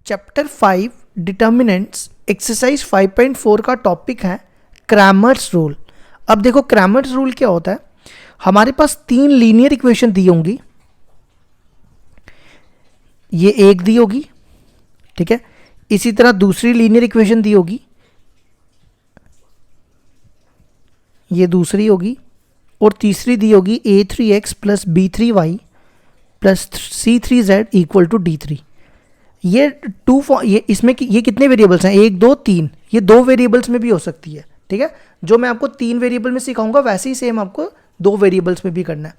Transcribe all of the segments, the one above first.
Chapter 5 determinants exercise 5.4 का topic है Cramer's rule. अब देखो क्रैमर्स रूल क्या होता है। हमारे पास तीन लीनियर इक्वेशन दी होंगी, ये एक दी होगी, ठीक है। इसी तरह दूसरी लीनियर इक्वेशन दी होगी, ये दूसरी होगी, और तीसरी दी होगी a3x plus b3y plus c3z equal to d3। ये इसमें ये कितने वेरिएबल्स हैं, एक दो तीन, ये दो वेरिएबल्स में भी हो सकती है, ठीक है। जो मैं आपको तीन वेरिएबल में सिखाऊंगा वैसे ही सेम आपको दो वेरिएबल्स में भी करना है।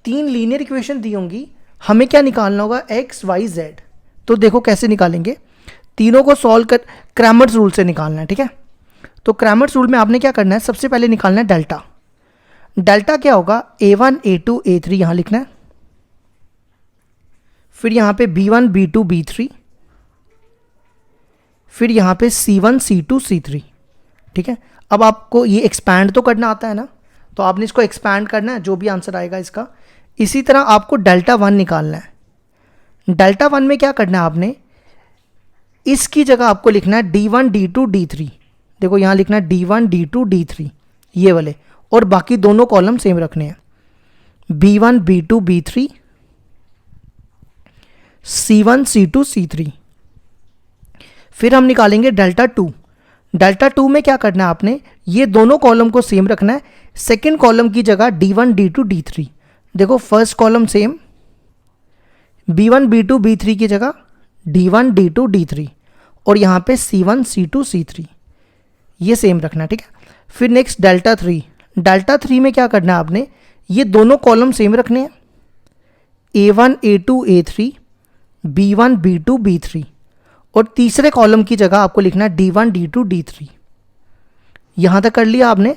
तीन लीनियर इक्वेशन दी होंगी, हमें क्या निकालना होगा, x y z। तो देखो कैसे निकालेंगे, तीनों को सॉल्व कर क्रैमर्स रूल से निकालना है, ठीक है। तो क्रैमर्स रूल में आपने क्या करना है, सबसे पहले निकालना है डेल्टा। डेल्टा क्या होगा, a1 a2 a3 यहां लिखना है, फिर यहां पे b1 b2 b3, फिर यहां पे c1 c2 c3, ठीक है। अब आपको ये एक्सपैंड तो करना आता है ना, तो आपने इसको एक्सपैंड करना है, जो भी आंसर आएगा इसका। इसी तरह आपको डेल्टा वन निकालना है। डेल्टा वन में क्या करना है, आपने इसकी जगह आपको लिखना है d1 d2 d3। देखो यहां लिखना है d1 d2 d3 ये वाले, और बाकी दोनों कॉलम सेम रखने हैं, b1 b2 b3 c1 c2 c3। फिर हम निकालेंगे डेल्टा टू। डेल्टा टू में क्या करना है, आपने ये दोनों कॉलम को सेम रखना है। सेकंड कॉलम की जगह d1 d2 d3। देखो first column same, b1 b2 b3 की जगह d1 d2 d3, और यहाँ पे c1 c2 c3 ये सेम रखना है, ठीक है। फिर next delta three. Delta three में क्या करना है, आपने ये दोनों कॉलम सेम रखने हैं, a1 a2 a3 b1 b2 b3, और तीसरे कॉलम की जगह आपको लिखना है d1 d2 d3। यहां तक कर लिया आपने।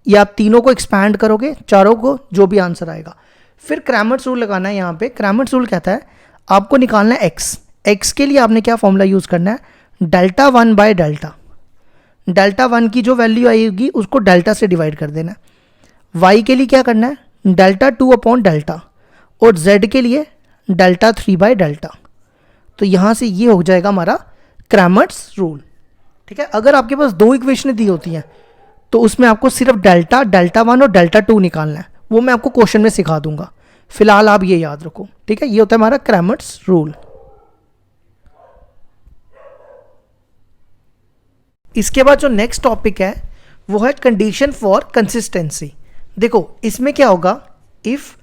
या आप तीनों को एक्सपैंड करोगे, चारों को, जो भी आंसर आएगा। फिर क्रैमर्स रूल लगाना है। यहाँ पे क्रैमर्स रूल कहता है आपको निकालना है x। x के लिए आपने क्या फॉर्मूला यूज करना है, delta one by delta. Delta one की जो वैल्यू आएगी उसको डेल्टा से डिवाइड कर देना है। y के लिए क्या करना है, डेल्टा टू अपॉन डेल्टा, और z के लिए डेल्टा थ्री बाय डेल्टा। तो यहां से ये हो जाएगा हमारा क्रैमर्स रूल, ठीक है। अगर आपके पास दो इक्वेशन दी होती हैं तो उसमें आपको सिर्फ डेल्टा, डेल्टा वन और डेल्टा टू निकालना है, वो मैं आपको क्वेश्चन में सिखा दूंगा। फिलहाल आप ये याद रखो, ठीक है। ये होता है हमारा क्रैमर्स रूल। इसके बाद जो नेक्स्ट टॉपिक है वो है कंडीशन फॉर कंसिस्टेंसी। देखो इसमें क्या होगा, इफ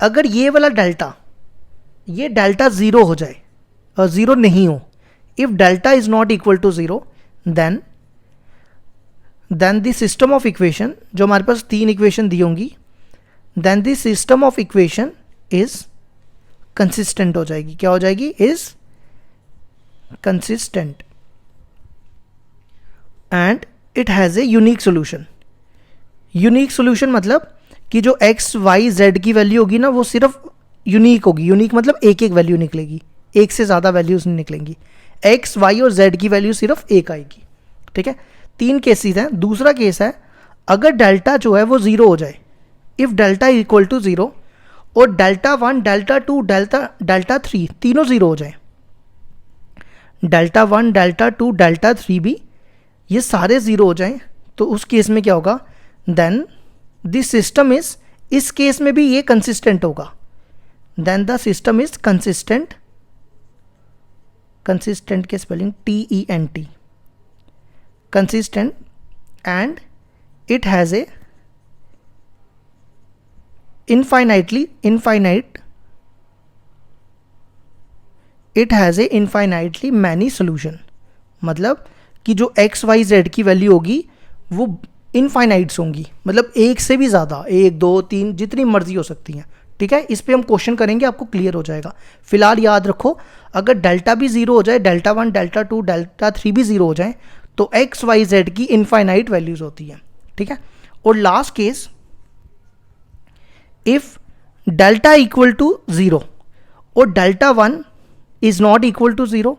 अगर ये वाला डेल्टा, ये डेल्टा जीरो हो जाए और जीरो नहीं हो, if delta is not equal to zero, then the system of equation, जो हमारे पास तीन इक्वेशन दी होंगी, then the system of equation is consistent हो जाएगी। क्या हो जाएगी, is consistent and it has a unique solution. Unique solution मतलब कि जो x y z की वैल्यू होगी ना, वो सिर्फ यूनिक होगी। यूनिक मतलब एक एक वैल्यू निकलेगी, एक से ज़्यादा वैल्यूज नहीं निकलेंगी। x y और z की वैल्यू सिर्फ एक आएगी, ठीक है। तीन केसेस हैं। दूसरा केस है अगर डेल्टा जो है वो ज़ीरो हो जाए, if delta equal to zero, और delta one, delta two, delta three तीनों ज़ीरो हो जाए, delta one, delta two, delta three भी ये सारे ज़ीरो हो जाएं, तो उस केस में क्या होगा, देन दिस सिस्टम इज, इस केस में भी ये कंसिस्टेंट होगा। Then the system is consistent, consistent के spelling TENT, consistent, and it has a it has a infinitely many solution. मतलब कि जो x y z की वैल्यू होगी वो इनफाइनाइट्स होंगी, मतलब एक से भी ज़्यादा, एक दो तीन जितनी मर्जी हो सकती हैं, ठीक है। इस पे हम क्वेश्चन करेंगे, आपको क्लियर हो जाएगा। फिलहाल याद रखो, अगर डेल्टा भी जीरो हो जाए, delta one, delta two, delta three भी जीरो हो जाए, तो x y z की इनफाइनाइट वैल्यूज होती हैं, ठीक है। और last case, if delta equal to zero और delta one is not equal to zero,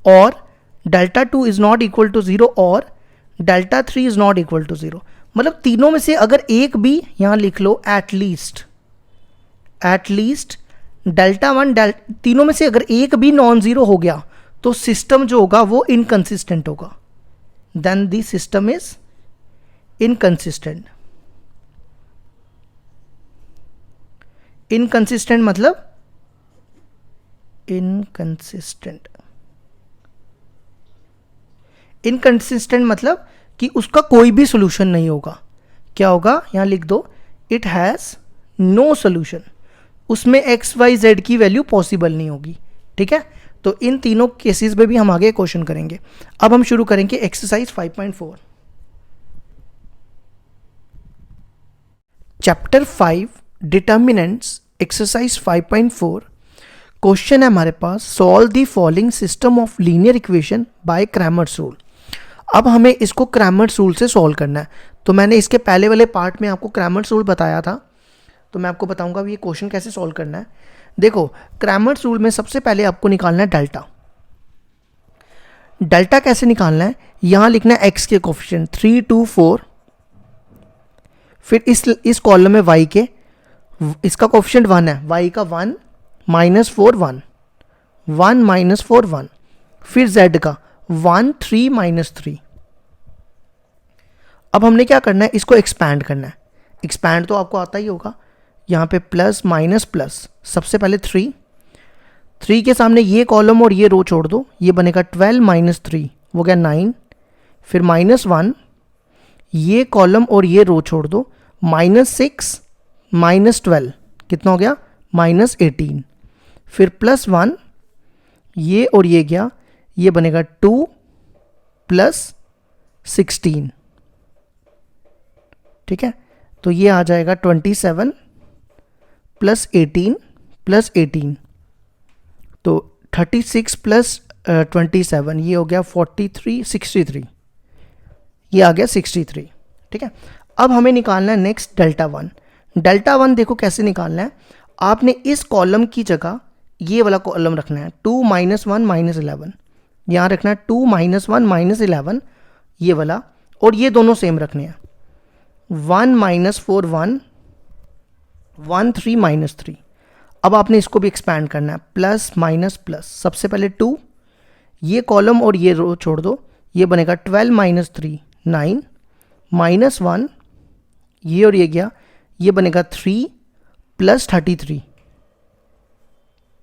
और delta two is not equal to zero, और delta three is not equal to zero, मतलब तीनों में से अगर एक भी, यहां लिख लो एटलीस्ट डेल्टा वन, तीनों में से अगर एक भी नॉन जीरो हो गया तो सिस्टम जो होगा वो इनकंसिस्टेंट होगा, then the system is inconsistent. Inconsistent मतलब इनकंसिस्टेंट, इनकंसिस्टेंट मतलब कि उसका कोई भी सोल्यूशन नहीं होगा। क्या होगा, यहां लिख दो, इट हैज नो सोल्यूशन, उसमें एक्स वाई जेड की वैल्यू पॉसिबल नहीं होगी। ठीक है, तो इन तीनों केसेस में भी हम आगे क्वेश्चन करेंगे। अब हम शुरू करेंगे exercise 5.4, chapter 5 determinants, exercise 5.4। Question है हमारे पास, solve the following system of linear equation by Cramer's rule. अब हमें इसको क्रैमर्स रूल से सॉल्व करना है। तो मैंने इसके पहले वाले पार्ट में आपको क्रैमर्स रूल बताया था, तो मैं आपको बताऊंगा ये क्वेश्चन कैसे सॉल्व करना है। देखो, क्रैमर्स रूल में सबसे पहले आपको निकालना है डेल्टा। डेल्टा कैसे निकालना है, यहां लिखना है एक्स के कोफिशिएंट 3, 2, 4, फिर इस कॉलम में वाई के, इसका कोफिशिएंट 1 है, वाई का 1 -4 1, 1 -4 1, फिर जेड का 1 3 -3। अब हमने क्या करना है, इसको एक्सपैंड करना है। एक्सपैंड तो आपको आता ही होगा, यहाँ पे प्लस माइनस प्लस, सबसे पहले 3 के सामने ये कॉलम और ये रो छोड़ दो, ये बनेगा 12 - 3 वो गया 9, फिर -1, ये कॉलम और ये रो छोड़ दो, -6 -12 कितना हो गया, -18, फिर +1, ये और ये गया, ये बनेगा 2 + 16। ठीक है, तो ये आ जाएगा 27 + 18 + 18, तो 36 + 27 ये हो गया 43 63, ये आ गया 63। ठीक है, अब हमें निकालना है नेक्स्ट डेल्टा 1। डेल्टा 1 देखो कैसे निकालना है, आपने इस कॉलम की जगह ये वाला कॉलम रखना है 2 - 1 -11, यहाँ रखना है 2 - 1 -11 ये वाला, और ये दोनों सेम रखने हैं 1 -4 1 1 3 -3। अब आपने इसको भी एक्सपैंड करना है, प्लस माइनस प्लस, सबसे पहले 2, ये कॉलम और ये रो छोड़ दो, ये बनेगा 12 - 3 9, -1, ये और ये गया, ये बनेगा 3 + 33,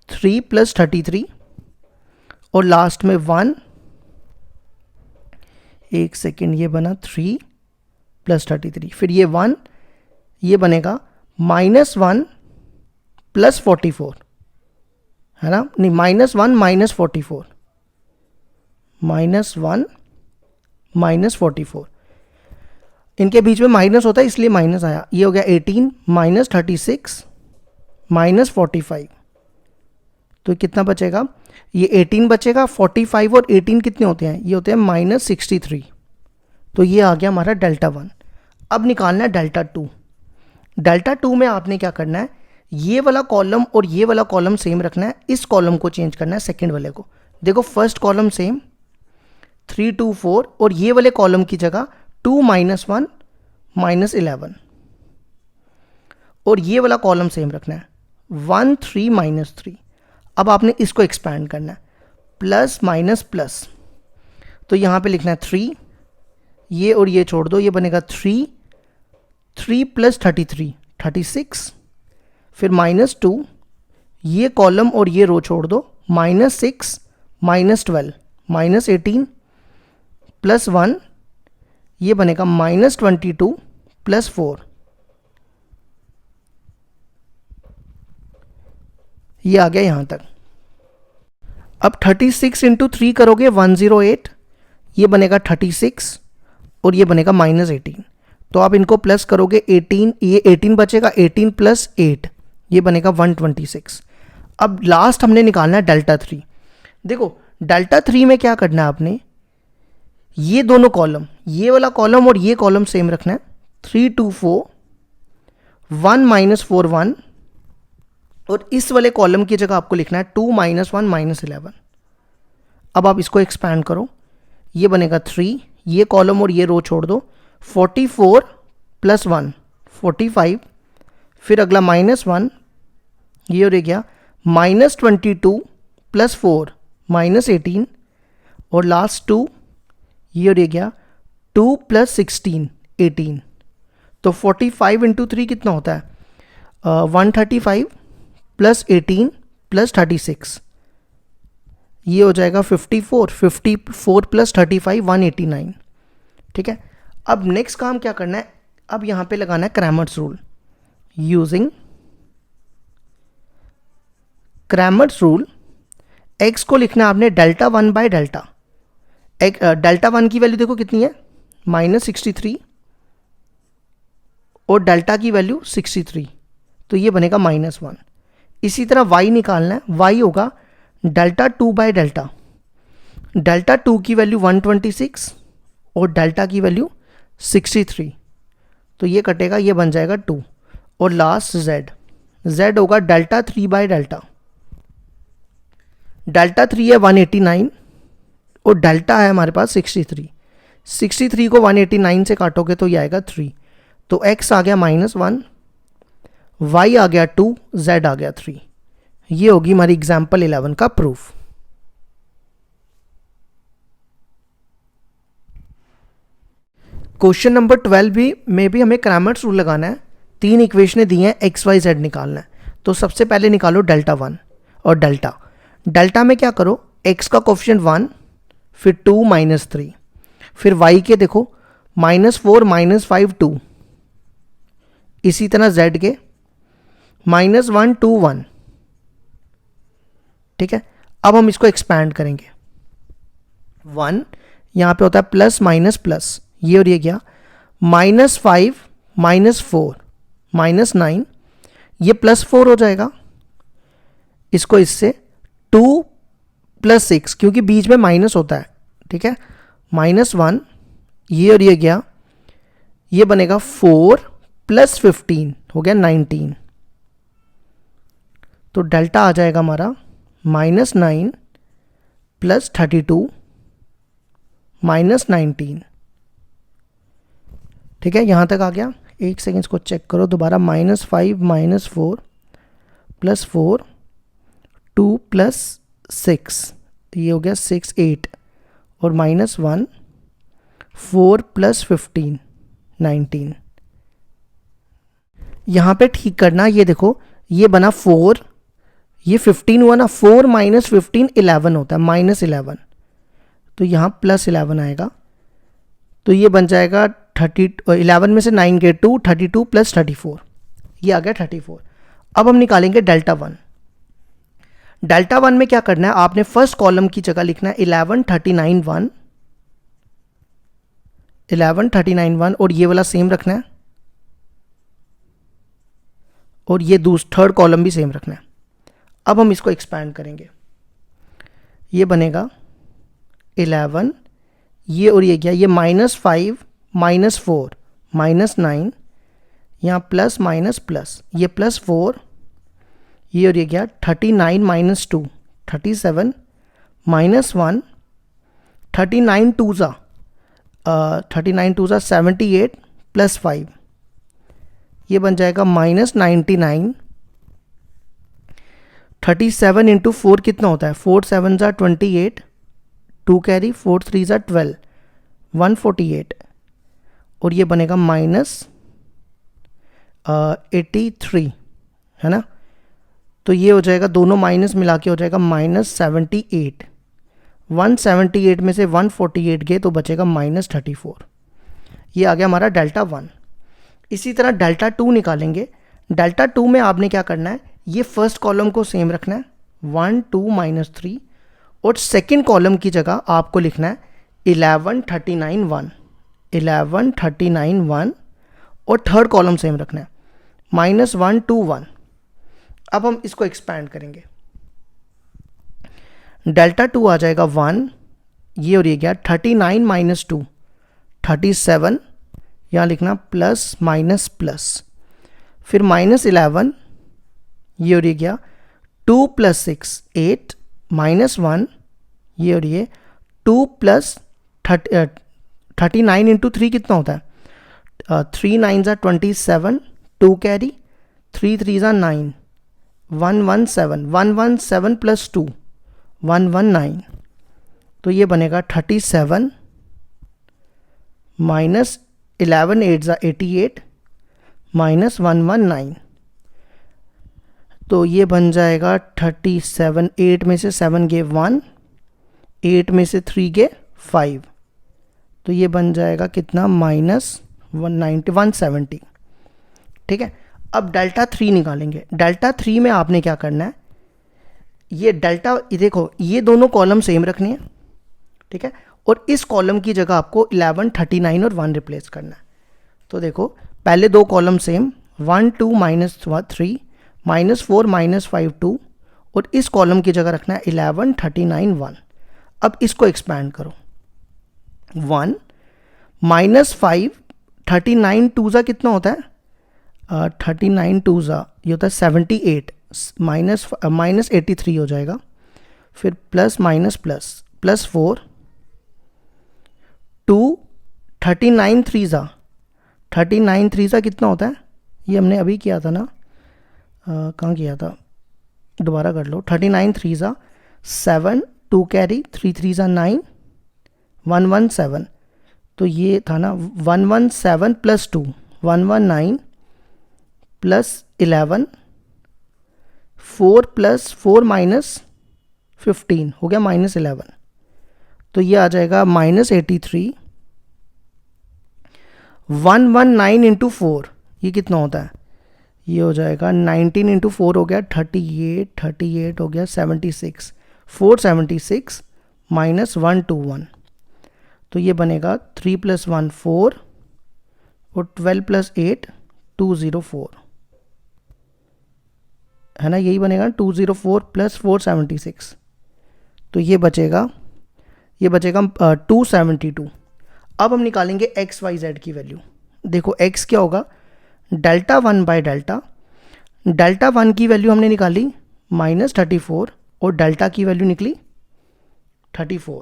3 + 33, और लास्ट में 1, एक सेकेंड, ये बना 3 + 33, फिर ये 1, ये बनेगा -1 + 44, है ना, नहीं -1 - 44, -1 - 44, इनके बीच में माइनस होता है इसलिए माइनस आया, ये हो गया 18 - 36 - 45, तो कितना बचेगा, ये 18 बचेगा, 45 और 18 कितने होते हैं, ये होते हैं -63, तो ये आ गया हमारा डेल्टा 1। अब निकालना है डेल्टा 2। डेल्टा 2 में आपने क्या करना है, ये वाला कॉलम और ये वाला कॉलम सेम रखना है, इस कॉलम को चेंज करना है सेकंड वाले को। देखो फर्स्ट कॉलम सेम 3 2 4, और ये वाले कॉलम की जगह 2 - 1 -11, और ये वाला कॉलम सेम रखना है 1 3 -3। अब आपने इसको एक्सपैंड करना है, प्लस माइनस प्लस, तो यहाँ पे लिखना है 3, ये और ये छोड़ दो, ये बनेगा 3 + 33 36, फिर -2, ये कॉलम और ये रो छोड़ दो, -6 -12 -18 +1, ये बनेगा -22 + 4, ये आ गया यहां तक। अब 36 × 3 करोगे 108, ये बनेगा 36, और ये बनेगा -18, तो आप इनको प्लस करोगे 18, ये 18 बचेगा, 18 + 8 ये बनेगा 126। अब लास्ट हमने निकालना है डेल्टा 3। देखो डेल्टा 3 में क्या करना है आपने, ये दोनों कॉलम, ये वाला कॉलम और ये कॉलम सेम रखना है, 3 2 4 1 -4 1, और इस वाले कॉलम की जगह आपको लिखना है 2 - 1 -11। अब आप इसको एक्सपैंड करो, ये बनेगा 3, ये कॉलम और ये रो छोड़ दो, 44 + 1 45, फिर अगला -1, ये और ये गया, -22 + 4 -18 और लास्ट 2 ये और ये गया 2 + 16 18। तो 45 × 3 कितना होता है 135 + 18 + 36, ये हो जाएगा 54 + 35 189। ठीक है, अब नेक्स्ट काम क्या करना है, अब यहाँ पे लगाना है Cramer's rule. Using Cramer's rule x को लिखना है आपने Δ1/Δ। Δ1 की वैल्यू देखो कितनी है -63 और डेल्टा की वैल्यू 63, तो ये बनेगा -1। इसी तरह y निकालना है, y होगा Δ2/Δ। Δ2 की वैल्यू 126 और डेल्टा की वैल्यू 63, तो ये कटेगा, ये बन जाएगा 2। और लास्ट z होगा Δ3/Δ। Δ3 है 189 और डेल्टा है हमारे पास 63 को 189 से काटोगे तो ये आएगा 3, तो x आ गया -1, y आ गया 2, z आ गया 3। ये होगी हमारी एग्जाम्पल 11 का प्रूफ। क्वेश्चन नंबर 12 में भी हमें क्रैमर्स रूल लगाना है। 3 इक्वेशनें दी हैं, x y z निकालना है। तो सबसे पहले निकालो Δ1 और डेल्टा में क्या करो, x का कोफिशिएंट 1, फिर 2 -3, फिर y के देखो -4 -5 2, इसी तरह z के -1 2 1। ठीक है, अब हम इसको एक्सपैंड करेंगे। 1 यहाँ पे होता है प्लस माइनस प्लस, ये और ये क्या -5 -4 -9, ये +4 हो जाएगा। इसको इससे 2 + 6, क्योंकि बीच में माइनस होता है। ठीक है, -1, ये और ये गया, ये बनेगा 4 + 15 हो गया 19। तो डेल्टा आ जाएगा हमारा -9 + 32 -19। ठीक है, यहाँ तक आ गया। एक सेकेंड इसको चेक करो दोबारा। -5 -4 + 4 2 + 6, ये हो गया 6 8 और -1 4 + 15 19। यहाँ पे ठीक करना, ये देखो ये बना 4, ये 15 हुआ ना, 4 - 15 11 होता है, -11, तो यहाँ +11 आएगा। तो ये बन जाएगा 11 में से 9 गए 2, 32 + 34, ये आ गया 34। अब हम निकालेंगे Δ1। Δ1 में क्या करना है, आपने फर्स्ट कॉलम की जगह लिखना है 11 39 1, 11 39 1 और ये वाला सेम रखना है, और ये थर्ड कॉलम भी सेम रखना है। अब हम इसको एक्सपैंड करेंगे, ये बनेगा 11, ये और ये क्या, ये -5 -4 -9, यहाँ प्लस माइनस प्लस, ये +4, ये और ये क्या 39 - 2 37 -1, 39 2 78 +5, ये बन जाएगा -99। 37 × 4 कितना होता है, 4 7 28, 2 कैरी, 4 3 12 148, और ये बनेगा -83, है ना। तो ये हो जाएगा, दोनों माइनस मिला के हो जाएगा -78। 178 में से 148 गए तो बचेगा -34। ये आ गया हमारा Δ1। इसी तरह Δ2 निकालेंगे। Δ2 में आपने क्या करना है, ये फर्स्ट कॉलम को सेम रखना है 1 2 -3, और सेकंड कॉलम की जगह आपको लिखना है 11 39 1, 11 39 1, और थर्ड कॉलम सेम रखना है -1 2 1। अब हम इसको एक्सपैंड करेंगे। Δ2 आ जाएगा 1, ये और ये क्या 39 - 2 37, यहाँ लिखना प्लस माइनस प्लस, फिर -11, ये और ये क्या 2 + 6 8 -1, ये और ये 2 + 39 × 3 कितना होता है, 3 9 27, 2 कैरी, 3 3 9 117 + 2, 119, तो ये बनेगा 37 माइनस 11 8 ज़ा 88 माइनस 119, तो ये बन जाएगा 37, 8 में से 7 गए 1, 8 में से 3 गए 5, तो ये बन जाएगा कितना माइनस 170। ठीक है, अब डेल्टा 3 निकालेंगे। डेल्टा 3 में आपने क्या करना है, ये डेल्टा, ये देखो ये दोनों कॉलम सेम रखनी है। ठीक है, और इस कॉलम की जगह आपको 11, 39 और 1 रिप्लेस करना है। तो देखो पहले दो column same, 1 2 minus 3 minus 4 minus 5 2, और इस कॉलम की जगह रखना है 11 39 1। अब इसको एक्सपैंड करो, 1 माइनस 5 39 2 ज़ा कितना होता है, 39 2 ज़ा ये होता है 78, माइनस 83 हो जाएगा, फिर प्लस माइनस प्लस प्लस 4 2 39 3 ज़ा 39 3 ज़ा कितना होता है, ये हमने अभी किया था ना, कहाँ किया था, दोबारा कर लो। 39 3 ज़ा 7, 2 कैरी 3 3 ज़ा 9 117, तो ये था ना 117 प्लस 2 119 प्लस 11 4 प्लस 4 माइनस 15 हो गया माइनस 11, तो ये आ जाएगा माइनस 83। 119 इंटू 4 ये कितना होता है, ये हो जाएगा 19 इंटू 4 हो गया 38, 38 हो गया 76, 476 माइनस 121, तो ये बनेगा 3 प्लस 1 4 और 12 प्लस 8 204, है ना, यही बनेगा 204 प्लस 476, तो ये बचेगा 272। अब हम निकालेंगे एक्स वाई जेड की वैल्यू। देखो एक्स क्या होगा, डेल्टा 1 बाय डेल्टा, डेल्टा 1 की वैल्यू हमने निकाली माइनस 34 और डेल्टा की वैल्यू निकली 34,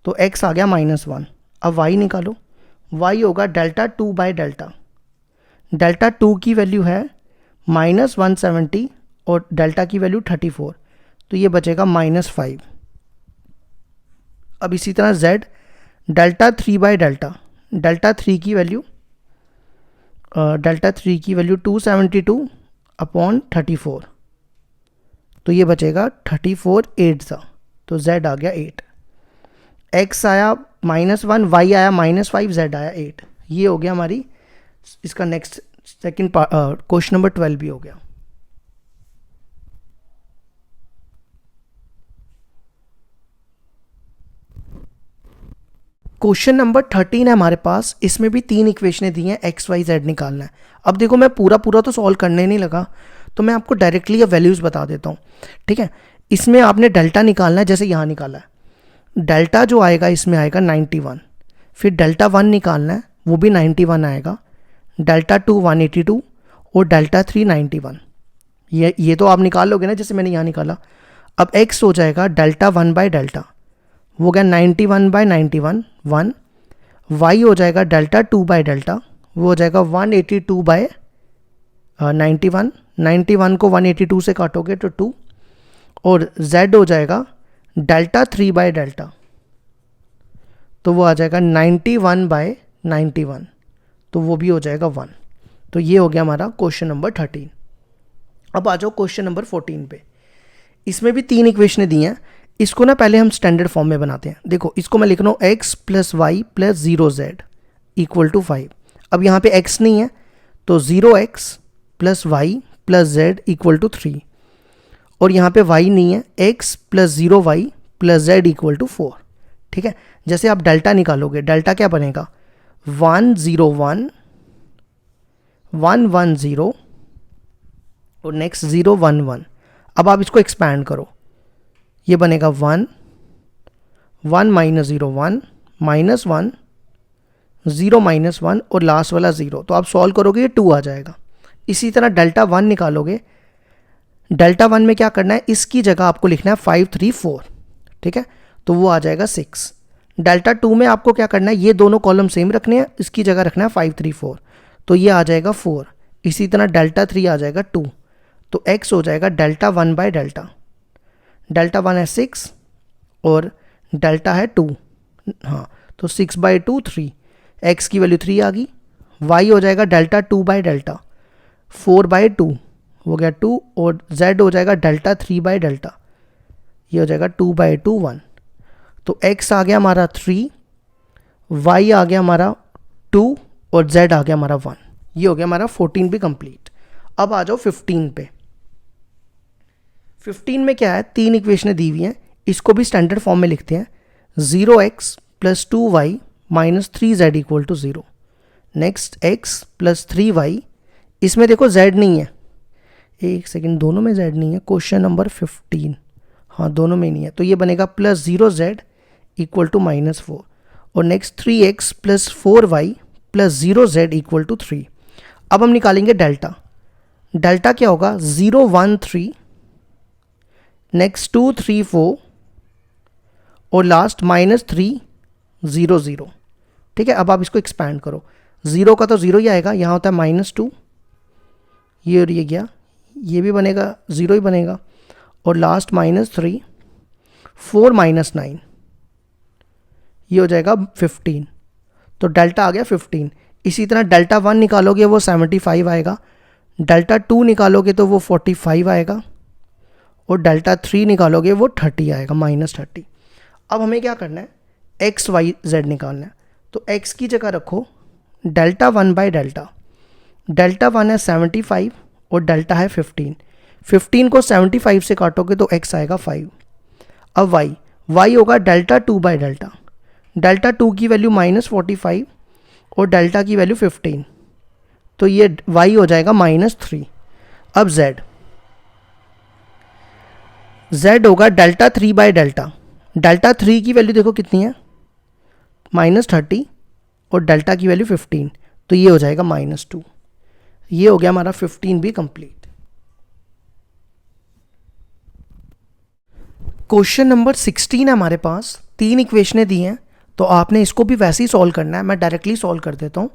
तो x आ गया -1। अब y निकालो, y होगा डेल्टा 2 बाय डेल्टा, डेल्टा 2 की वैल्यू है -170 और डेल्टा की वैल्यू 34, तो ये बचेगा -5। अब इसी तरह z delta 3 by delta, delta 3 की वैल्यू 272 अपॉन 34, तो ये बचेगा 34 8 सा, तो z आ गया 8। x आया -1, y आया -5, z आया 8। ये हो गया हमारी, इसका नेक्स्ट सेकंड क्वेश्चन नंबर 12 भी हो गया। क्वेश्चन नंबर 13 है हमारे पास, इसमें भी 3 इक्वेशनें दी हैं, एक्स वाई जेड निकालना है। अब देखो मैं पूरा तो सॉल्व करने नहीं लगा, तो मैं आपको डायरेक्टली ये वैल्यूज़ बता देता हूँ। ठीक है, इसमें आपने डेल्टा निकालना है, जैसे यहाँ निकाला है, डेल्टा जो आएगा इसमें आएगा 91, फिर डेल्टा 1 निकालना है, वो भी 91 आएगा, डेल्टा 2 182 और डेल्टा 3 91। ये तो आप निकाल लोगे ना, जैसे मैंने यहाँ निकाला। अब एक्स हो जाएगा डेल्टा 1 बाय डेल्टा, वो गया 91 बाय 91 1, वाई हो जाएगा डेल्टा 2 बाय डेल्टा, वो हो जाएगा 182 बाय 91, 91 को 182 से काटोगे तो 2, और z हो जाएगा डेल्टा 3 बाय डेल्टा, तो वो आ जाएगा 91 बाय 91, तो वो भी हो जाएगा 1। तो ये हो गया हमारा क्वेश्चन नंबर 13। अब आ जाओ क्वेश्चन नंबर 14 पे। इसमें भी 3 इक्वेशनें दी हैं, इसको ना पहले हम स्टैंडर्ड फॉर्म में बनाते हैं। देखो इसको मैं लिख रहा हूँ x plus y plus 0z equal to 5। अब यहाँ पे x नहीं है, तो 0x plus y plus z equal to 3, और यहाँ पे y नहीं है, x plus 0y plus z equal to 4। ठीक है, जैसे आप डेल्टा निकालोगे, डेल्टा क्या बनेगा 101 110 और नेक्स्ट 011। अब आप इसको एक्सपैंड करो, ये बनेगा 1 1 माइनस 0 1 माइनस 1 0 माइनस 1 और लास्ट वाला 0, तो आप सॉल्व करोगे ये 2 आ जाएगा। इसी तरह डेल्टा 1 निकालोगे, डेल्टा 1 में क्या करना है, इसकी जगह आपको लिखना है 534। ठीक है, तो वो आ जाएगा 6। डेल्टा 2 में आपको क्या करना है, ये दोनों कॉलम सेम रखने हैं, इसकी जगह रखना है 534, तो ये आ जाएगा 4। इसी तरह डेल्टा 3 आ जाएगा 2, तो x हो जाएगा डेल्टा 1 बाय डेल्टा, डेल्टा 1 है 6 और डेल्टा है 2, हाँ तो 6/2 3, x की वैल्यू 3 आ गई। y हो जाएगा डेल्टा 2/डेल्टा 4/2 हो गया 2, और z हो जाएगा डेल्टा 3/डेल्टा, ये हो जाएगा 2/2 1। तो x आ गया हमारा 3, y आ गया हमारा 2 और z आ गया हमारा 1। ये हो गया हमारा 14 भी कंप्लीट। अब आ जाओ 15 पे। 15 में क्या है, 3 इक्वेशनें दी हुई हैं, इसको भी स्टैंडर्ड फॉर्म में लिखते हैं। 0x + 2y - 3z = 0। Next x + 3y, इसमें देखो z नहीं है, एक सेकेंड, दोनों में z नहीं है, क्वेश्चन नंबर 15, हाँ दोनों में नहीं है, तो ये बनेगा +0z = -4। और नेक्स्ट 3x + 4y + 0z = 3। अब हम निकालेंगे डेल्टा। डेल्टा क्या होगा, 0 1 3, नेक्स्ट 2 3 4 और लास्ट -3 0 0। ठीक है, अब आप इसको एक्सपैंड करो। 0 का तो 0 ही आएगा, यहाँ होता है -2, ये और ये गया, ये भी बनेगा 0 ही बनेगा, और लास्ट -3 4 -9, ये हो जाएगा 15। तो डेल्टा आ गया 15। इसी तरह डेल्टा 1 निकालोगे वो 75 आएगा, डेल्टा 2 निकालोगे तो वो 45 आएगा, और डेल्टा 3 निकालोगे वो 30 आएगा, -30। अब हमें क्या करना है, x y z निकालना है। तो x की जगह रखो डेल्टा 1/डेल्टा। डेल्टा 1 है 75 और डेल्टा है 15। 15 को 75 से काटोगे तो x आएगा 5। अब y होगा डेल्टा 2/डेल्टा। डेल्टा 2 की वैल्यू -45 और डेल्टा की वैल्यू 15, तो ये y हो जाएगा -3। अब z होगा डेल्टा 3/डेल्टा। डेल्टा 3 की वैल्यू देखो कितनी है, -30 और डेल्टा की वैल्यू 15, तो ये हो जाएगा -2। ये हो गया हमारा 15 भी कंप्लीट। क्वेश्चन नंबर 16 है हमारे पास, 3 इक्वेशनें दी हैं, तो आपने इसको भी वैसे ही सॉल्व करना है। मैं डायरेक्टली सॉल्व कर देता हूँ।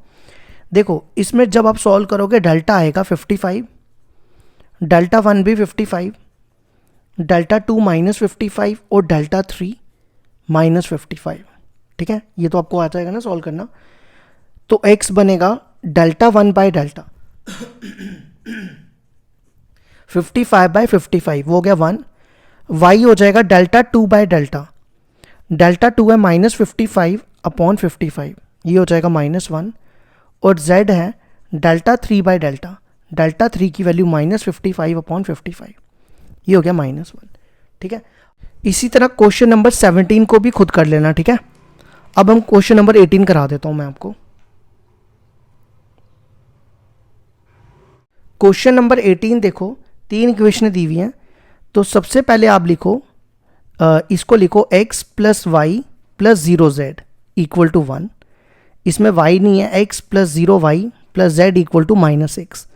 देखो इसमें जब आप सॉल्व करोगे डेल्टा आएगा 55, डेल्टा 1 भी 55, डेल्टा 2 -55 और डेल्टा 3 -55। ठीक है, ये तो आपको आ जाएगा ना सॉल्व करना। तो x बनेगा डेल्टा 1/डेल्टा 55/55 वो हो गया 1। y हो जाएगा डेल्टा 2/डेल्टा। डेल्टा 2 है -55/55, ये हो जाएगा -1। और z है डेल्टा 3/डेल्टा। डेल्टा 3 की वैल्यू -55/55, ये हो गया -1। ठीक है, इसी तरह क्वेश्चन नंबर 17 को भी खुद कर लेना। ठीक है, अब हम क्वेश्चन नंबर 18 करा देता हूं मैं आपको। क्वेश्चन नंबर 18 देखो, 3 इक्वेशनें दी हुई हैं, तो सबसे पहले आप लिखो, इसको लिखो x + y + 0z = 1। इसमें y नहीं है, x + 0y + z = -6,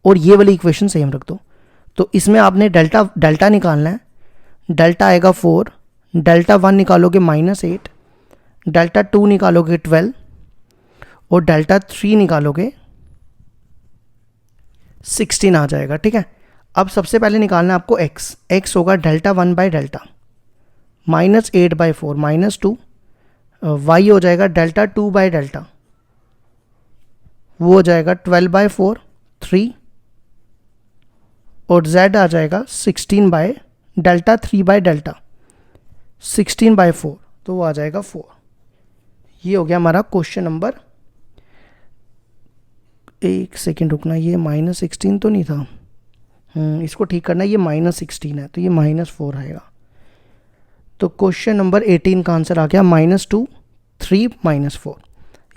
और ये वाली इक्वेशन सेम रख दो। तो इसमें आपने डेल्टा निकालना है। डेल्टा आएगा 4, डेल्टा 1 निकालोगे -8, डेल्टा 2 निकालोगे 12 और डेल्टा 3 निकालोगे 16 आ जाएगा। ठीक है, अब सबसे पहले निकालना है आपको x होगा डेल्टा 1/डेल्टा -8/4 -2, y हो जाएगा डेल्टा 2/डेल्टा, वो हो जाएगा 12/4 3, और z आ जाएगा 16/डेल्टा 3/डेल्टा 16/4, तो वो आ जाएगा 4। ये हो गया हमारा क्वेश्चन नंबर, एक सेकेंड रुकना, ये -16 तो नहीं था, इसको ठीक करना है, ये -16 है तो ये -4 आएगा। तो क्वेश्चन नंबर 18 का आंसर आ गया -2 3 -4।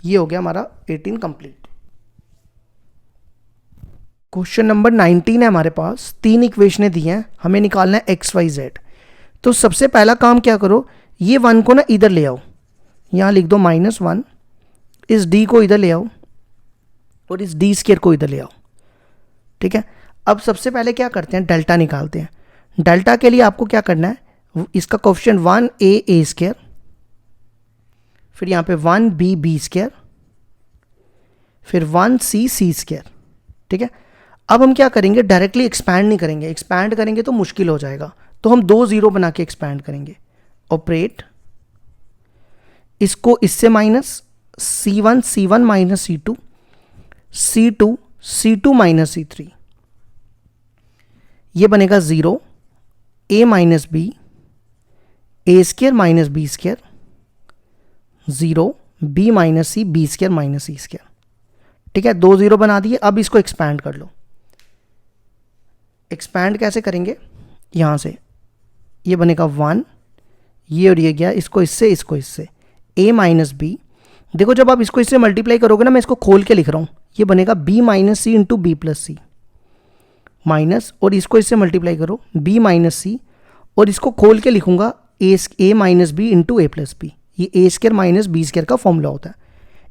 ये हो गया हमारा 18 कंप्लीट। क्वेश्चन नंबर 19 है हमारे पास, 3 इक्वेशनें दी हैं, हमें निकालना है x y z। तो सबसे पहला काम क्या करो, ये 1 को ना इधर ले आओ, यहाँ लिख दो -1, इस d को इधर ले आओ और इस d² को इधर ले आओ। ठीक है, अब सबसे पहले क्या करते हैं, डेल्टा निकालते हैं। डेल्टा के लिए आपको क्या करना है, इसका कोएफिशिएंट 1a² फिर यहाँ पे 1b² फिर 1c² ठीक है। अब हम क्या करेंगे, डायरेक्टली एक्सपैंड नहीं करेंगे, एक्सपैंड करेंगे तो मुश्किल हो जाएगा, तो हम 2 0 बना के एक्सपैंड करेंगे। ऑपरेट, इसको इससे minus, C1 C1 minus C2, C2 C2 minus C3, ये बनेगा 0, A minus b, a square minus B square, 0, B minus C, b square minus c square. ठीक है, 2 0 बना दिए। अब इसको एक्सपैंड कर लो। एक्सपैंड कैसे करेंगे, यहां से ये बनेगा 1, ये और ये गया, इसको इससे a माइनस बी। देखो जब आप इसको इससे मल्टीप्लाई करोगे ना, मैं इसको खोल के लिख रहा हूं, ये बनेगा b माइनस सी इंटू बी प्लस सी माइनस, और इसको इससे मल्टीप्लाई करो b माइनस सी, और इसको खोल के लिखूंगा a minus b into a plus b. ये a square minus B square का फॉर्मूला होता है।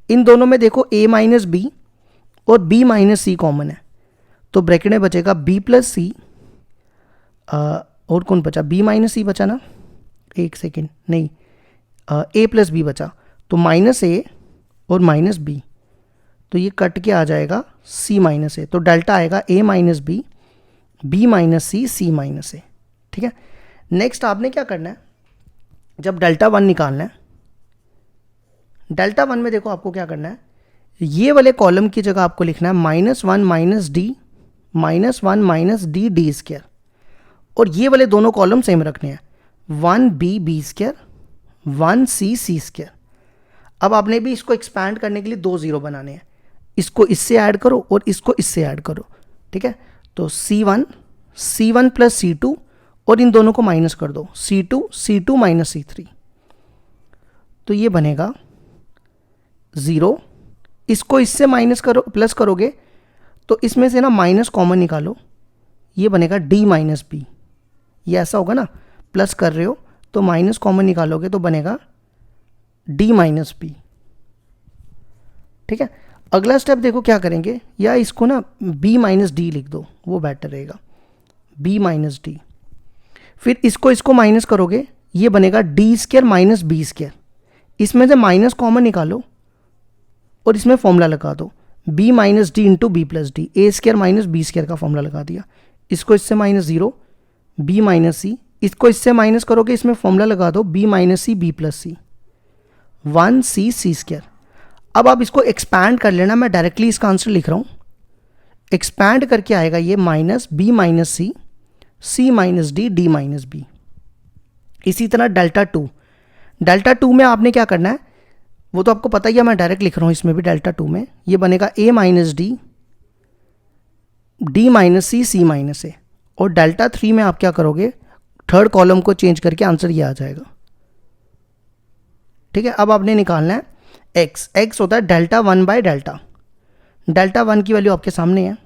इन दोनों में देखो a माइनस बी और b माइनस सी कॉमन है, तो ब्रैकेट में बचेगा b प्लस सी, और कौन बचा, b माइनस सी बचा ना, एक सेकेंड, नहीं, a प्लस बी बचा, तो माइनस a और माइनस b, तो ये कट के आ जाएगा c माइनस a, तो डेल्टा आएगा a minus b, b minus C, c minus a। ठीक है, नेक्स्ट आपने क्या करना है, जब डेल्टा 1 निकालना है, डेल्टा 1 में देखो आपको क्या करना है, ये वाले कॉलम की जगह आपको लिखना है -1 minus D, -1 minus D D square, और ये वाले दोनों कॉलम सेम रखने हैं, 1b B square, 1c C square. अब आपने भी इसको एक्सपैंड करने के लिए 2 0 बनाने हैं, इसको इससे ऐड करो और इसको इससे ऐड करो। ठीक है, तो C1 प्लस C2, और इन दोनों को माइनस कर दो, C2 माइनस C3, तो ये बनेगा 0। इसको इससे माइनस करो, प्लस करोगे तो इसमें से ना माइनस कॉमन निकालो, ये बनेगा d माइनस बी। ये ऐसा होगा ना, प्लस कर रहे हो तो माइनस कॉमन निकालोगे तो बनेगा d माइनस बी। ठीक है, अगला स्टेप देखो क्या करेंगे, या इसको ना b माइनस डी लिख दो, वो बेटर रहेगा, b माइनस डी। फिर इसको माइनस करोगे, ये बनेगा d square minus B square. इसमें से माइनस कॉमन निकालो और इसमें फॉर्मूला लगा दो, b minus D into B plus D, A square minus B square का फॉर्मूला लगा दिया। इसको इससे माइनस 0, b माइनस सी, इसको इससे माइनस करोगे, इसमें फॉर्मूला लगा दो b माइनस सी B plus C, 1c C square. अब आप इसको एक्सपैंड कर लेना, मैं डायरेक्टली इसका आंसर लिख रहा हूँ, एक्सपैंड करके आएगा ये माइनस b माइनस सी, c minus D, d minus b. इसी तरह डेल्टा 2 में आपने क्या करना है, वो तो आपको पता ही है, मैं डायरेक्ट लिख रहा हूँ इसमें भी। डेल्टा 2 में ये बनेगा a minus D, d minus C, c minus A, और डेल्टा 3 में आप क्या करोगे, थर्ड कॉलम को चेंज करके आंसर ये आ जाएगा। ठीक है, अब आपने निकालना है x होता है डेल्टा 1 बाय डेल्टा। डेल्टा 1 की वैल्यू आपके सामने है,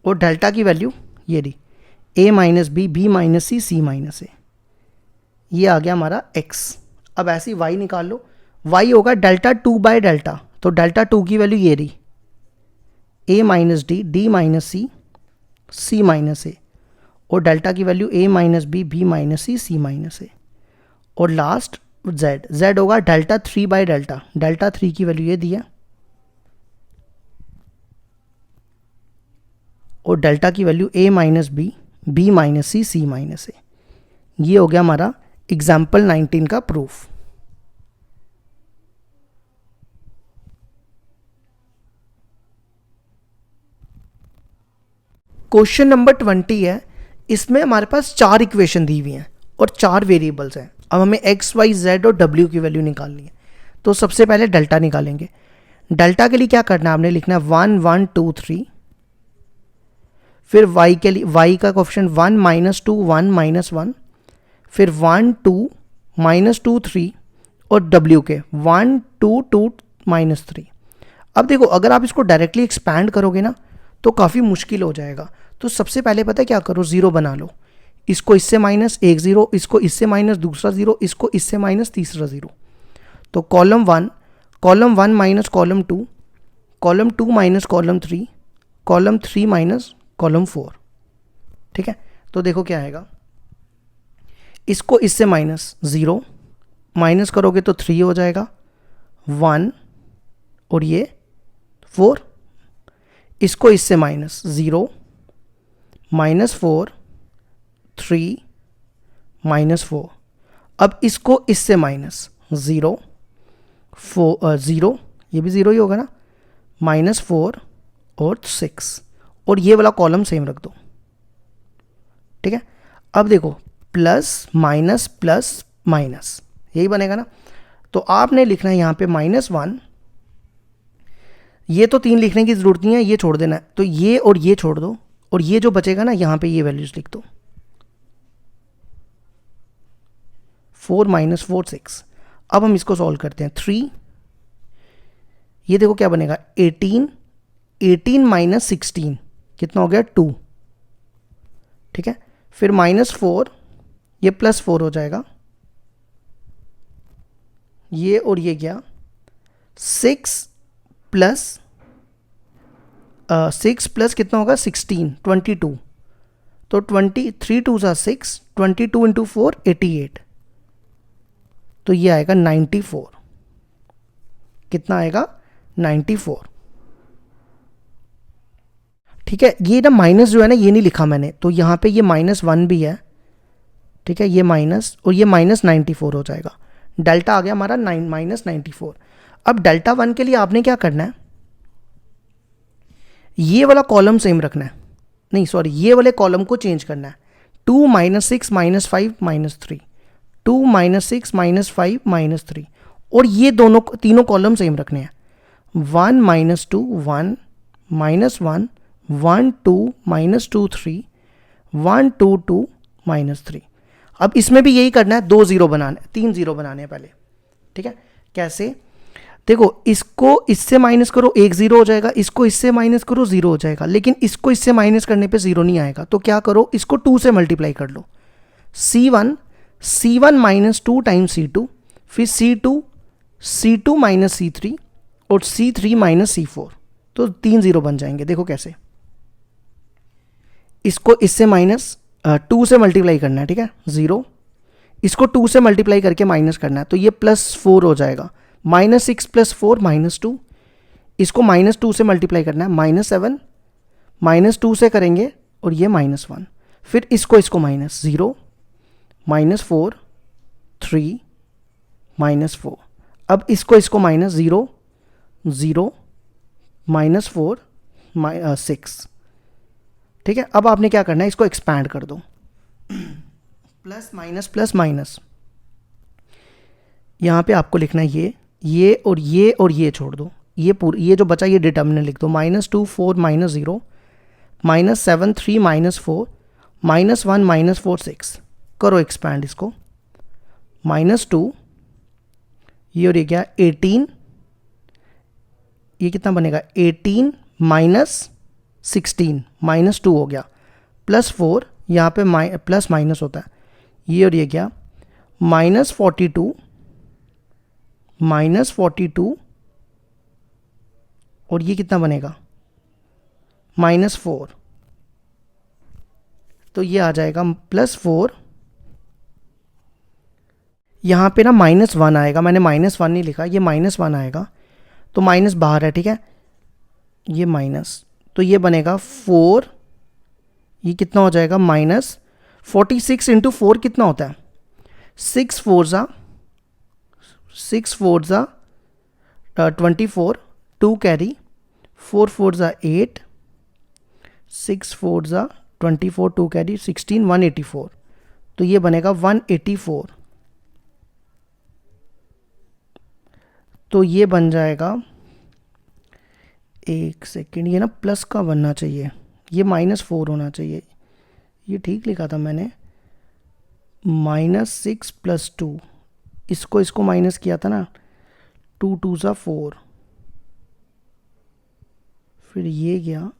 और डेल्टा की वैल्यू ये रही, a minus B, B minus C, C minus A, ये आ गया हमारा x। अब ऐसी y निकाल लो, y होगा डेल्टा 2 बाय डेल्टा, तो डेल्टा 2 की वैल्यू ये रही, a minus D, D minus C, C minus A, और डेल्टा की value a minus B, B minus C, C minus A, और लास्ट z होगा डेल्टा 3 बाय डेल्टा। डेल्टा 3 की value ये दिया, और डेल्टा की value a minus B, B minus C, C minus A. ये हो गया हमारा एग्जाम्पल 19 का प्रूफ। क्वेश्चन नंबर 20 है, इसमें हमारे पास 4 इक्वेशन दी हुई हैं और 4 वेरिएबल्स हैं। अब हमें x, y, z और w की वैल्यू निकालनी है। तो सबसे पहले डेल्टा निकालेंगे। डेल्टा के लिए क्या करना है, आपने लिखना है 1 1 2 3, फिर y के लिए y का कोएफिशिएंट 1 -2 1 -1, फिर 1 2 -2 3, और w के 1 2 2 -3। अब देखो अगर आप इसको डायरेक्टली एक्सपैंड करोगे ना तो काफ़ी मुश्किल हो जाएगा। तो सबसे पहले पता है क्या करो, 0 बना लो, इसको इससे माइनस एक 0, इसको इससे माइनस दूसरा 0, इसको इससे माइनस तीसरा 0। तो column 1 minus column 2, column 2 minus column 3, column 3 minus column 4। ठीक है, तो देखो क्या आएगा, इसको इससे माइनस 0, माइनस करोगे तो 3 हो जाएगा, 1 और ये 4। इसको इससे माइनस 0, -4, 3, -4। अब इसको इससे माइनस 0, 4, 0, ये भी 0 ही होगा ना, -4 और 6, और ये वाला कॉलम सेम रख दो। ठीक है, अब देखो प्लस माइनस प्लस माइनस, यही बनेगा ना। तो आपने लिखना है यहाँ पे -1, ये तो 3 लिखने की ज़रूरत नहीं है, ये छोड़ देना है, तो ये और ये छोड़ दो, और ये जो बचेगा ना यहाँ पे ये वैल्यूज लिख दो, 4 -4 6। अब हम इसको सॉल्व करते हैं, 3, ये देखो क्या बनेगा 18, 18 - 16 कितना हो गया 2। ठीक है, फिर -4, ये +4 हो जाएगा, ये और ये गया 6 प्लस कितना होगा 16, 22, तो 23 2 6, 22 × 4 88, तो ये आएगा 94। कितना आएगा 94। ठीक है, ये ना माइनस जो है ना ये नहीं लिखा मैंने, तो यहाँ पे ये -1 भी है। ठीक है, ये माइनस और ये -94 हो जाएगा, डेल्टा आ गया हमारा -94। अब डेल्टा 1 के लिए आपने क्या करना है, ये वाला कॉलम सेम रखना है, नहीं सॉरी, ये वाले कॉलम को चेंज करना है। 2 -6 -5 -3, 2 -6 -5 -3, और ये दोनों तीनों कॉलम सेम रखने हैं। 1 -2 1 -1 1 2 -2 3 1 2 2 -3। अब इसमें भी यही करना है, 2 0 बनाने, 3 0 बनाने हैं पहले। ठीक है, कैसे, देखो इसको इससे माइनस करो 1 0 हो जाएगा, इसको इससे माइनस करो 0 हो जाएगा, लेकिन इसको इससे माइनस करने पे 0 नहीं आएगा, तो क्या करो, इसको 2 से मल्टीप्लाई कर लो। C1 -2 टाइम्स C2, फिर C2 -C3 और C3 -C4, तो 3 0 बन जाएंगे। देखो कैसे, इसको इससे -2 से मल्टीप्लाई करना है, ठीक है 0, इसको 2 से मल्टीप्लाई करके माइनस करना है, तो ये +4 हो जाएगा, -6 + 4 -2, इसको -2 से मल्टीप्लाई करना है, -7, -2 से करेंगे और ये -1, फिर इसको -0, -4 3 -4, अब इसको -0 0 -4 6। ठीक है, अब आपने क्या करना है, इसको एक्सपैंड कर दो, प्लस माइनस, यहाँ पे आपको लिखना है ये और ये छोड़ दो, ये जो बचा ये डिटर्मिनेंट लिख दो, -2 4 -0 -7 3 -4 -1 -4 6, करो एक्सपैंड इसको, -2, ये और ये क्या 18, ये कितना बनेगा 18 -16 -2 हो गया, +4, यहाँ पे प्लस माइनस होता है, ये और ये क्या -42 और ये कितना बनेगा -4, तो ये आ जाएगा +4, यहाँ पे ना -1 आएगा, मैंने -1 नहीं लिखा, ये -1 आएगा, तो माइनस बाहर है, ठीक है, ये माइनस, तो ये बनेगा 4, ये कितना हो जाएगा -46 × 4 कितना होता है 6 4 24, 2 कैरी, 4 4 8, 6 4 24, 2 कैरी 16, 184, तो ये बनेगा 184, तो ये बन जाएगा, एक सेकेंड, ये ना प्लस का बनना चाहिए, ये -4 होना चाहिए, ये ठीक लिखा था मैंने, -6 + 2, इसको माइनस किया था ना, 2 2 4, फिर ये गया,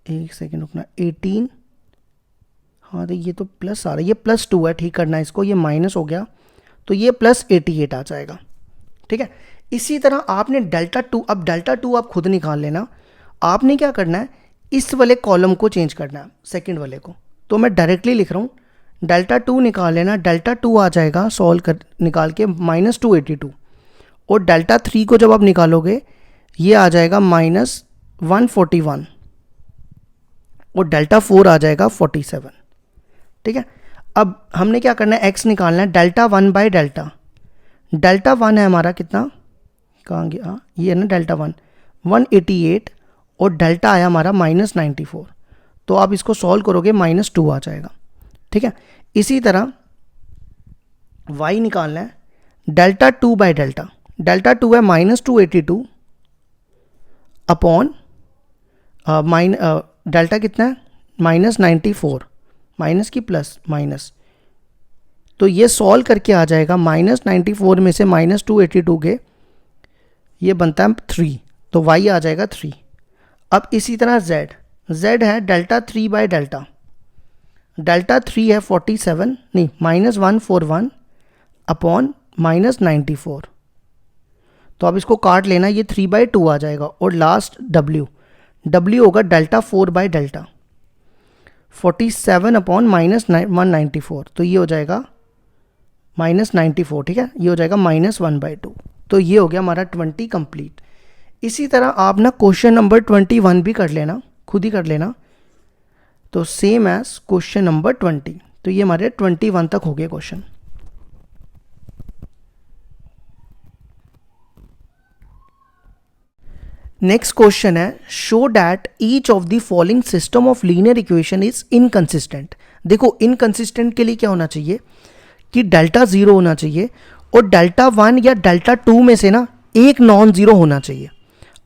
एक सेकेंड रुकना, 18, हाँ तो ये तो प्लस आ रहा है, ये +2 है, ठीक करना है इसको, ये माइनस हो गया, तो ये +88 आ जाएगा। ठीक है, इसी तरह आपने डेल्टा 2, अब डेल्टा 2 आप खुद निकाल लेना, आपने क्या करना है, इस वाले कॉलम को चेंज करना है, सेकंड वाले को, तो मैं डायरेक्टली लिख रहा हूँ, डेल्टा 2 निकाल लेना, डेल्टा 2 आ जाएगा सॉल्व कर निकाल के -282, और डेल्टा 3 को जब आप निकालोगे ये आ जाएगा 141 और डेल्टा 4 आ जाएगा 47। ठीक है, अब हमने क्या करना है, x निकालना है डेल्टा 1 बाय डेल्टा। डेल्टा 1 है हमारा कितना, कहाँ गया, ये है ना डेल्टा 1, 188 और डेल्टा आया हमारा -94। तो आप इसको सॉल्व करोगे -2 आ जाएगा। ठीक है, इसी तरह y निकालना है डेल्टा 2 बाय डेल्टा। डेल्टा 2 है -282 अपॉन डेल्टा कितना है -94, माइनस की प्लस माइनस, तो ये सॉल्व करके आ जाएगा -94 में से -282 के ये बनता है 3, तो y आ जाएगा 3। अब इसी तरह z है डेल्टा 3 बाय डेल्टा। डेल्टा 3 है 47 नहीं -141 अपॉन -94, तो अब इसको काट लेना, ये 3/2 आ जाएगा और लास्ट w होगा डेल्टा 4 बाय डेल्टा 47 अपॉन -194, तो ये हो जाएगा -94। ठीक है, ये हो जाएगा -1/2। तो ये हो गया हमारा 20 कंप्लीट। इसी तरह आप ना क्वेश्चन नंबर 21 भी कर लेना, खुद ही कर लेना, तो सेम एज क्वेश्चन नंबर 20। तो ये हमारे 21 तक हो गए क्वेश्चन। नेक्स्ट क्वेश्चन है, show that each of the following system of linear equation is inconsistent. देखो इनकंसिस्टेंट के लिए क्या होना चाहिए कि डेल्टा 0 होना चाहिए और डेल्टा 1 या डेल्टा 2 में से ना एक नॉन जीरो होना चाहिए।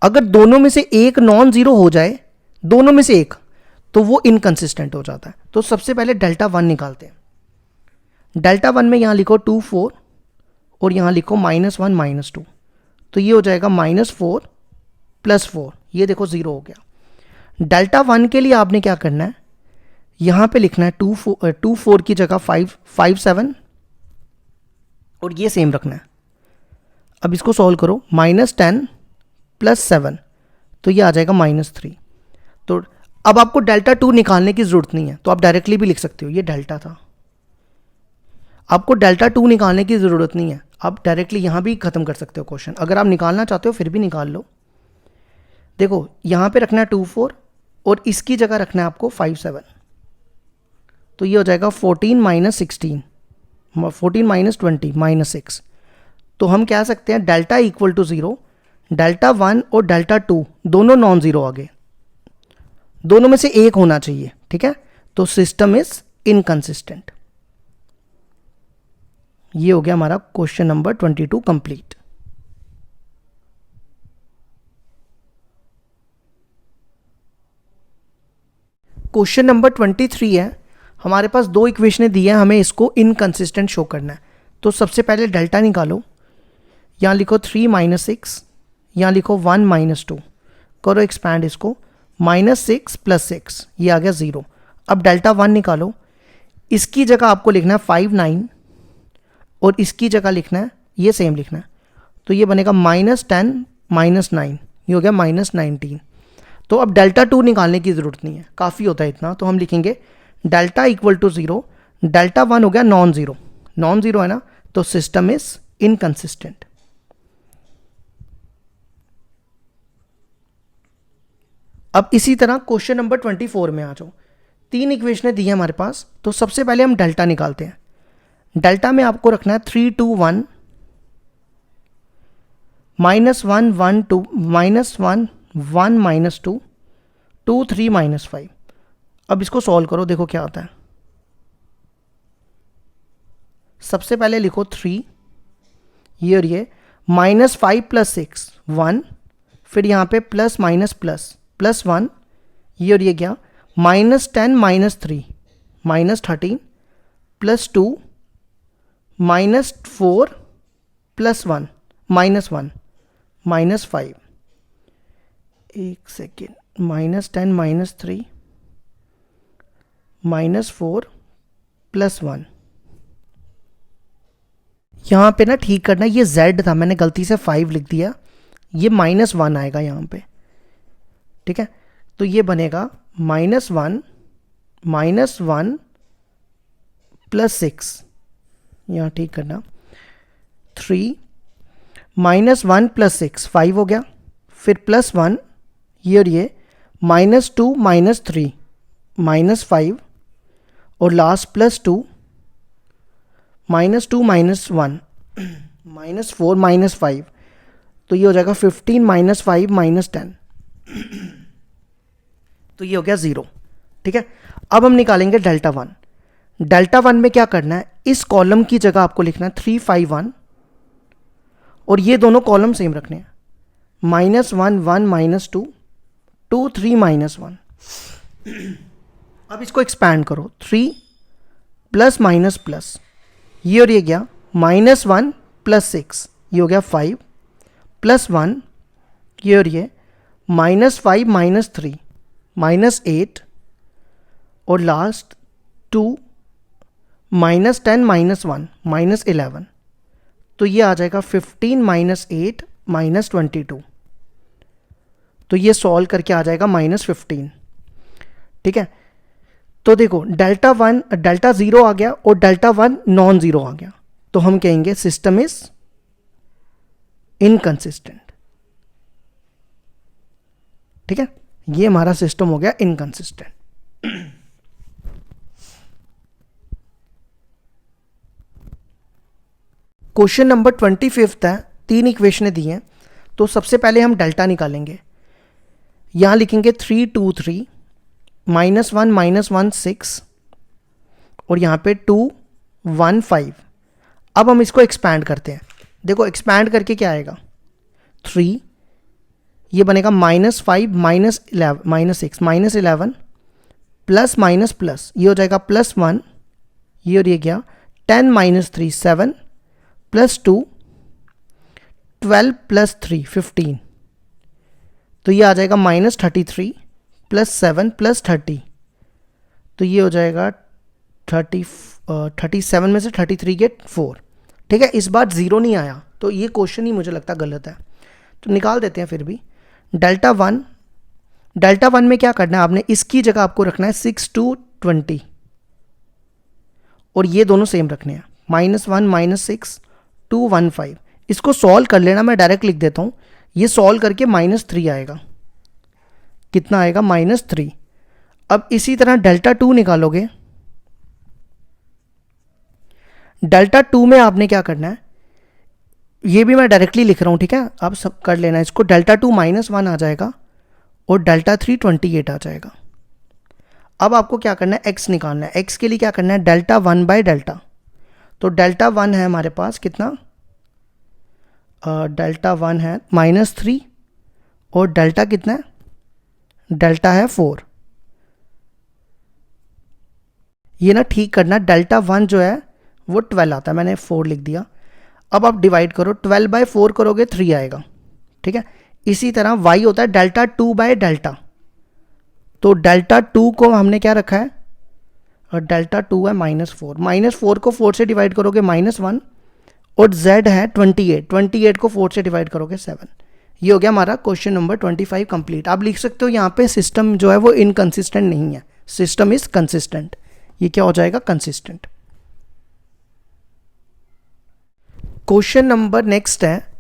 अगर दोनों में से एक नॉन जीरो हो जाए, दोनों में से एक, तो वो इनकंसिस्टेंट हो जाता है। तो सबसे पहले डेल्टा 1 निकालते हैं। डेल्टा 1 में यहाँ लिखो 2 4 और यहाँ लिखो -1 -2, तो ये हो जाएगा -4 + 4, ये देखो 0 हो गया। डेल्टा 1 के लिए आपने क्या करना है, यहाँ पे लिखना है 2 4 की जगह 5 7 और ये सेम रखना है। अब इसको सॉल्व करो, -10 + 7, तो ये आ जाएगा -3। तो अब आपको डेल्टा 2 निकालने की ज़रूरत नहीं है, तो आप डायरेक्टली भी लिख सकते हो, ये डेल्टा था। आपको डेल्टा 2 निकालने की ज़रूरत नहीं है, आप डायरेक्टली यहाँ भी ख़त्म कर सकते हो क्वेश्चन। अगर आप निकालना चाहते हो फिर भी निकाल लो। देखो यहाँ पे रखना है 2 4 और इसकी जगह रखना है आपको 5 7, तो ये हो जाएगा 14 - 16, 14 - 20 -6। तो हम कह सकते हैं डेल्टा इक्वल टू 0, डेल्टा 1 और डेल्टा 2 दोनों नॉन ज़ीरो आ गए, दोनों में से एक होना चाहिए। ठीक है, तो सिस्टम इज इनकंसिस्टेंट। ये हो गया हमारा question number 22 complete. Question number 23 है, हमारे पास दो इक्वेशनें दी हैं, हमें इसको इनकंसिस्टेंट शो करना है। तो सबसे पहले डेल्टा निकालो, यहाँ लिखो 3 - 6, यहाँ लिखो 1 - 2, करो एक्सपैंड इसको, -6 + 6, ये आ गया 0। अब डेल्टा 1 निकालो, इसकी जगह आपको लिखना है 5 9 और इसकी जगह लिखना है, ये सेम लिखना है, तो ये बनेगा -10 - 9, ये हो गया -19। तो अब डेल्टा 2 निकालने की ज़रूरत नहीं है, काफ़ी होता है इतना। तो हम लिखेंगे डेल्टा इक्वल टू 0, डेल्टा 1 हो गया नॉन ज़ीरो है ना, तो सिस्टम इज इनकंसिस्टेंट। अब इसी तरह क्वेश्चन नंबर 24 में आ जाओ। तीन इक्वेशनें दी हैं हमारे पास, तो सबसे पहले हम डेल्टा निकालते हैं। डेल्टा में आपको रखना है 3 2 1 -1 1 2 -1 1 -2 2 3 -5। अब इसको सॉल्व करो, देखो क्या आता है। सबसे पहले लिखो 3, ये और ये, -5 + 6 1, फिर यहाँ पे प्लस माइनस प्लस +1, ये और ये क्या, -10 - 3 -13 +2 -4 +1 -1 -5, एक सेकेंड, -10 - 3 -4 +1। यहाँ पे ना ठीक करना, ये z था, मैंने गलती से 5 लिख दिया, ये -1 आएगा यहाँ पे। ठीक है, तो ये बनेगा -1 + 6, यहाँ ठीक करना, 3 -1 + 6 5 हो गया, फिर +1, ये और ये, -2 -3 -5 और लास्ट +2 -2 -1 -4 -5, तो ये हो जाएगा 15 -5 -10, तो ये हो गया 0। ठीक है, अब हम निकालेंगे डेल्टा वन। डेल्टा वन में क्या करना है, इस कॉलम की जगह आपको लिखना है 3 5 1 और ये दोनों कॉलम सेम रखने हैं, -1 1 -2 2 3 -1। अब इसको एक्सपैंड करो, 3 प्लस माइनस प्लस, ये और ये गया -1 +6, ये हो गया 5 +1, ये और ये -5 -3 -8 और लास्ट 2 -10 -1 -11, तो ये आ जाएगा 15 -8 -22, तो ये सॉल्व करके आ जाएगा -15। ठीक है, तो देखो डेल्टा ज़ीरो आ गया और डेल्टा वन नॉन ज़ीरो आ गया, तो हम कहेंगे सिस्टम इज इनकंसिस्टेंट। ठीक है, ये हमारा सिस्टम हो गया इनकंसिस्टेंट। क्वेश्चन नंबर 25 है, 3 इक्वेशनें दी हैं, तो सबसे पहले हम डेल्टा निकालेंगे। यहां लिखेंगे 3 2 3 -1 -1 6 और यहाँ पे 2 1 5। अब हम इसको एक्सपैंड करते हैं, देखो एक्सपैंड करके क्या आएगा, 3, ये बनेगा -5 -6 -11 प्लस माइनस प्लस, ये हो जाएगा +1, ये और ये गया 10 -3 7 +2 12 +3 15, तो ये आ जाएगा -33 +7 +30, तो ये हो जाएगा 37 में से 33 गेट 4। ठीक है, इस बार 0 नहीं आया, तो ये क्वेश्चन ही मुझे लगता गलत है, तो निकाल देते हैं फिर भी। डेल्टा वन में क्या करना है आपने, इसकी जगह आपको रखना है 6 2 20 और ये दोनों सेम रखने हैं, -1 -6 2 1 5। इसको सॉल्व कर लेना, मैं डायरेक्ट लिख देता हूँ, ये सॉल्व करके -3 आएगा, कितना आएगा -3। अब इसी तरह डेल्टा टू निकालोगे, डेल्टा टू में आपने क्या करना है, ये भी मैं डायरेक्टली लिख रहा हूँ, ठीक है, आप सब कर लेना इसको। डेल्टा टू -1 आ जाएगा और डेल्टा 3 28 आ जाएगा। अब आपको क्या करना है, x निकालना है। x के लिए क्या करना है, डेल्टा 1/डेल्टा, तो डेल्टा 1 है हमारे पास कितना, डेल्टा 1 है -3 और डेल्टा कितना है, डेल्टा है 4। ये ना ठीक करना, डेल्टा 1 जो है वो 12 आता है, मैंने 4 लिख दिया। अब आप डिवाइड करो, 12/4 करोगे 3 आएगा। ठीक है, इसी तरह y होता है डेल्टा 2/डेल्टा, तो डेल्टा 2 को हमने क्या रखा है, और डेल्टा 2 है -4, -4 को 4 से डिवाइड करोगे -1 और z है 28 को 4 से डिवाइड करोगे 7। ये हो गया हमारा क्वेश्चन नंबर 25 कंप्लीट। आप लिख सकते हो यहाँ पे सिस्टम जो है वो इनकंसिस्टेंट नहीं है, सिस्टम इज कंसिस्टेंट। ये क्या हो जाएगा, कंसिस्टेंट। क्वेश्चन नंबर नेक्स्ट है,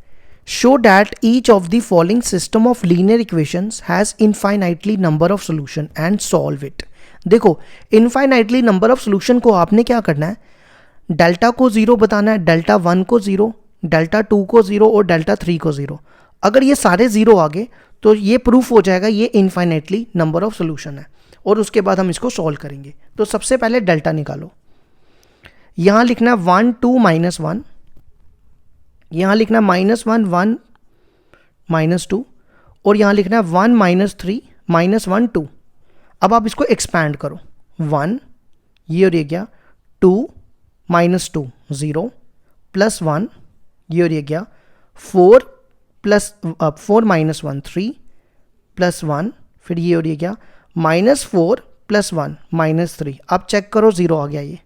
show that each of the following system of linear equations has infinitely number of solution and solve it. देखो इनफाइनाइटली नंबर ऑफ सॉल्यूशन को आपने क्या करना है, डेल्टा को 0 बताना है, डेल्टा 1 को 0, डेल्टा 2 को 0 और डेल्टा 3 को 0। अगर ये सारे 0 आ गए तो ये प्रूफ हो जाएगा ये इनफाइनाइटली नंबर ऑफ सॉल्यूशन है, और उसके बाद हम इसको सॉल्व करेंगे। तो सबसे पहले डेल्टा निकालो, यहां लिखना 1 2 -1, यहां लिखना -1 1 -2 और यहां लिखना 1 -3 -1 2। अब आप इसको एक्सपैंड करो, 1 ये और ये गया, 2 -2 0 +1 ये और ये गया, 4 -1 3 +1, फिर ये और ये गया -4 +1 -3। अब चेक करो 0 आ गया ये।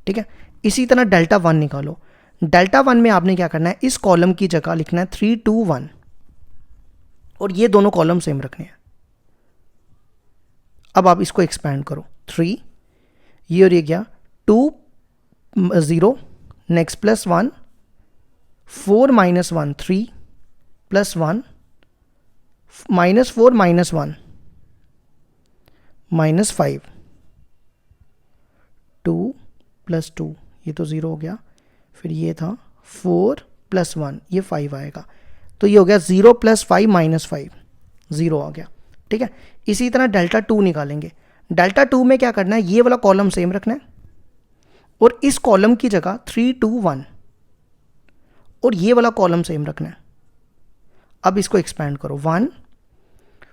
ठीक है, इसी तरह डेल्टा 1 निकालो, डेल्टा 1 में आपने क्या करना है, इस कॉलम की जगह लिखना है 3 2 1 और ये दोनों कॉलम सेम रखने हैं। अब आप इसको एक्सपैंड करो, 3 ये और ये गया, 2 0 नेक्स्ट +1 4 -1 3 +1 -4 -1 -5, 2 + 2, ये तो 0 हो गया। फिर ये था 4 + 1, ये 5 आएगा। तो ये हो गया 0 + 5 -5, 0 आ गया। ठीक है, इसी तरह डेल्टा 2 निकालेंगे। डेल्टा 2 में क्या करना है, ये वाला कॉलम सेम रखना है और इस कॉलम की जगह 3 2 1 और ये वाला कॉलम सेम रखना है। अब इसको एक्सपेंड करो, 1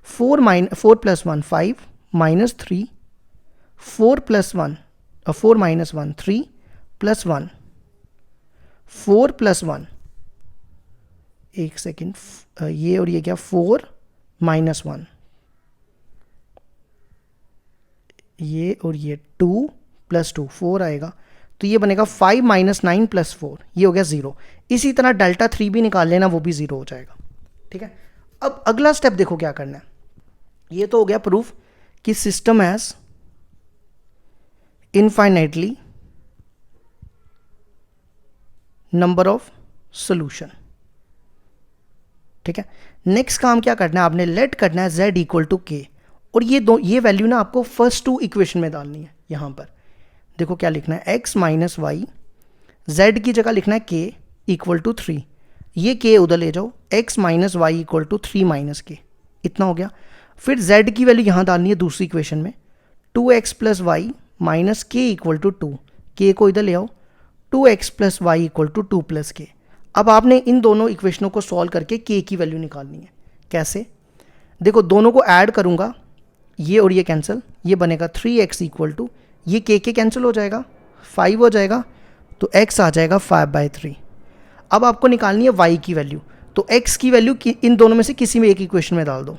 4 + 1 5 -3 4 + 1 4 - 1 3 + 1 4 + 1, एक सेकेंड, ये और ये क्या, 4 - 1, ये और ये 2 + 2 4 आएगा। तो ये बनेगा 5 - 9 + 4, ये हो गया 0। इसी तरह डेल्टा 3 भी निकाल लेना, वो भी 0 हो जाएगा। ठीक है, अब अगला स्टेप देखो क्या करना है। ये तो हो गया प्रूफ कि system has infinitely number of solution. ठीक है, नेक्स्ट काम क्या करना है, आपने लेट करना है z = k, और ये वैल्यू ना आपको फर्स्ट 2 इक्वेशन में डालनी है। यहां पर देखो क्या लिखना है, x - y, z की जगह लिखना है k = 3, ये k उधर ले जाओ, x - y = 3 - k, इतना हो गया। फिर z की वैल्यू यहां डालनी है दूसरी इक्वेशन में, 2x + y - k = 2, k को इधर ले आओ, 2x + y = 2 + k। अब आपने इन दोनों इक्वेशनों को सॉल्व करके k की वैल्यू निकालनी है। कैसे, देखो दोनों को ऐड करूंगा, ये और ये कैंसिल, ये बनेगा 3x = ये k कैंसिल हो जाएगा, 5 हो जाएगा, तो x आ जाएगा 5/3। अब आपको निकालनी है y की वैल्यू, तो x की वैल्यू इन दोनों में से किसी में एक इक्वेशन में डाल दो।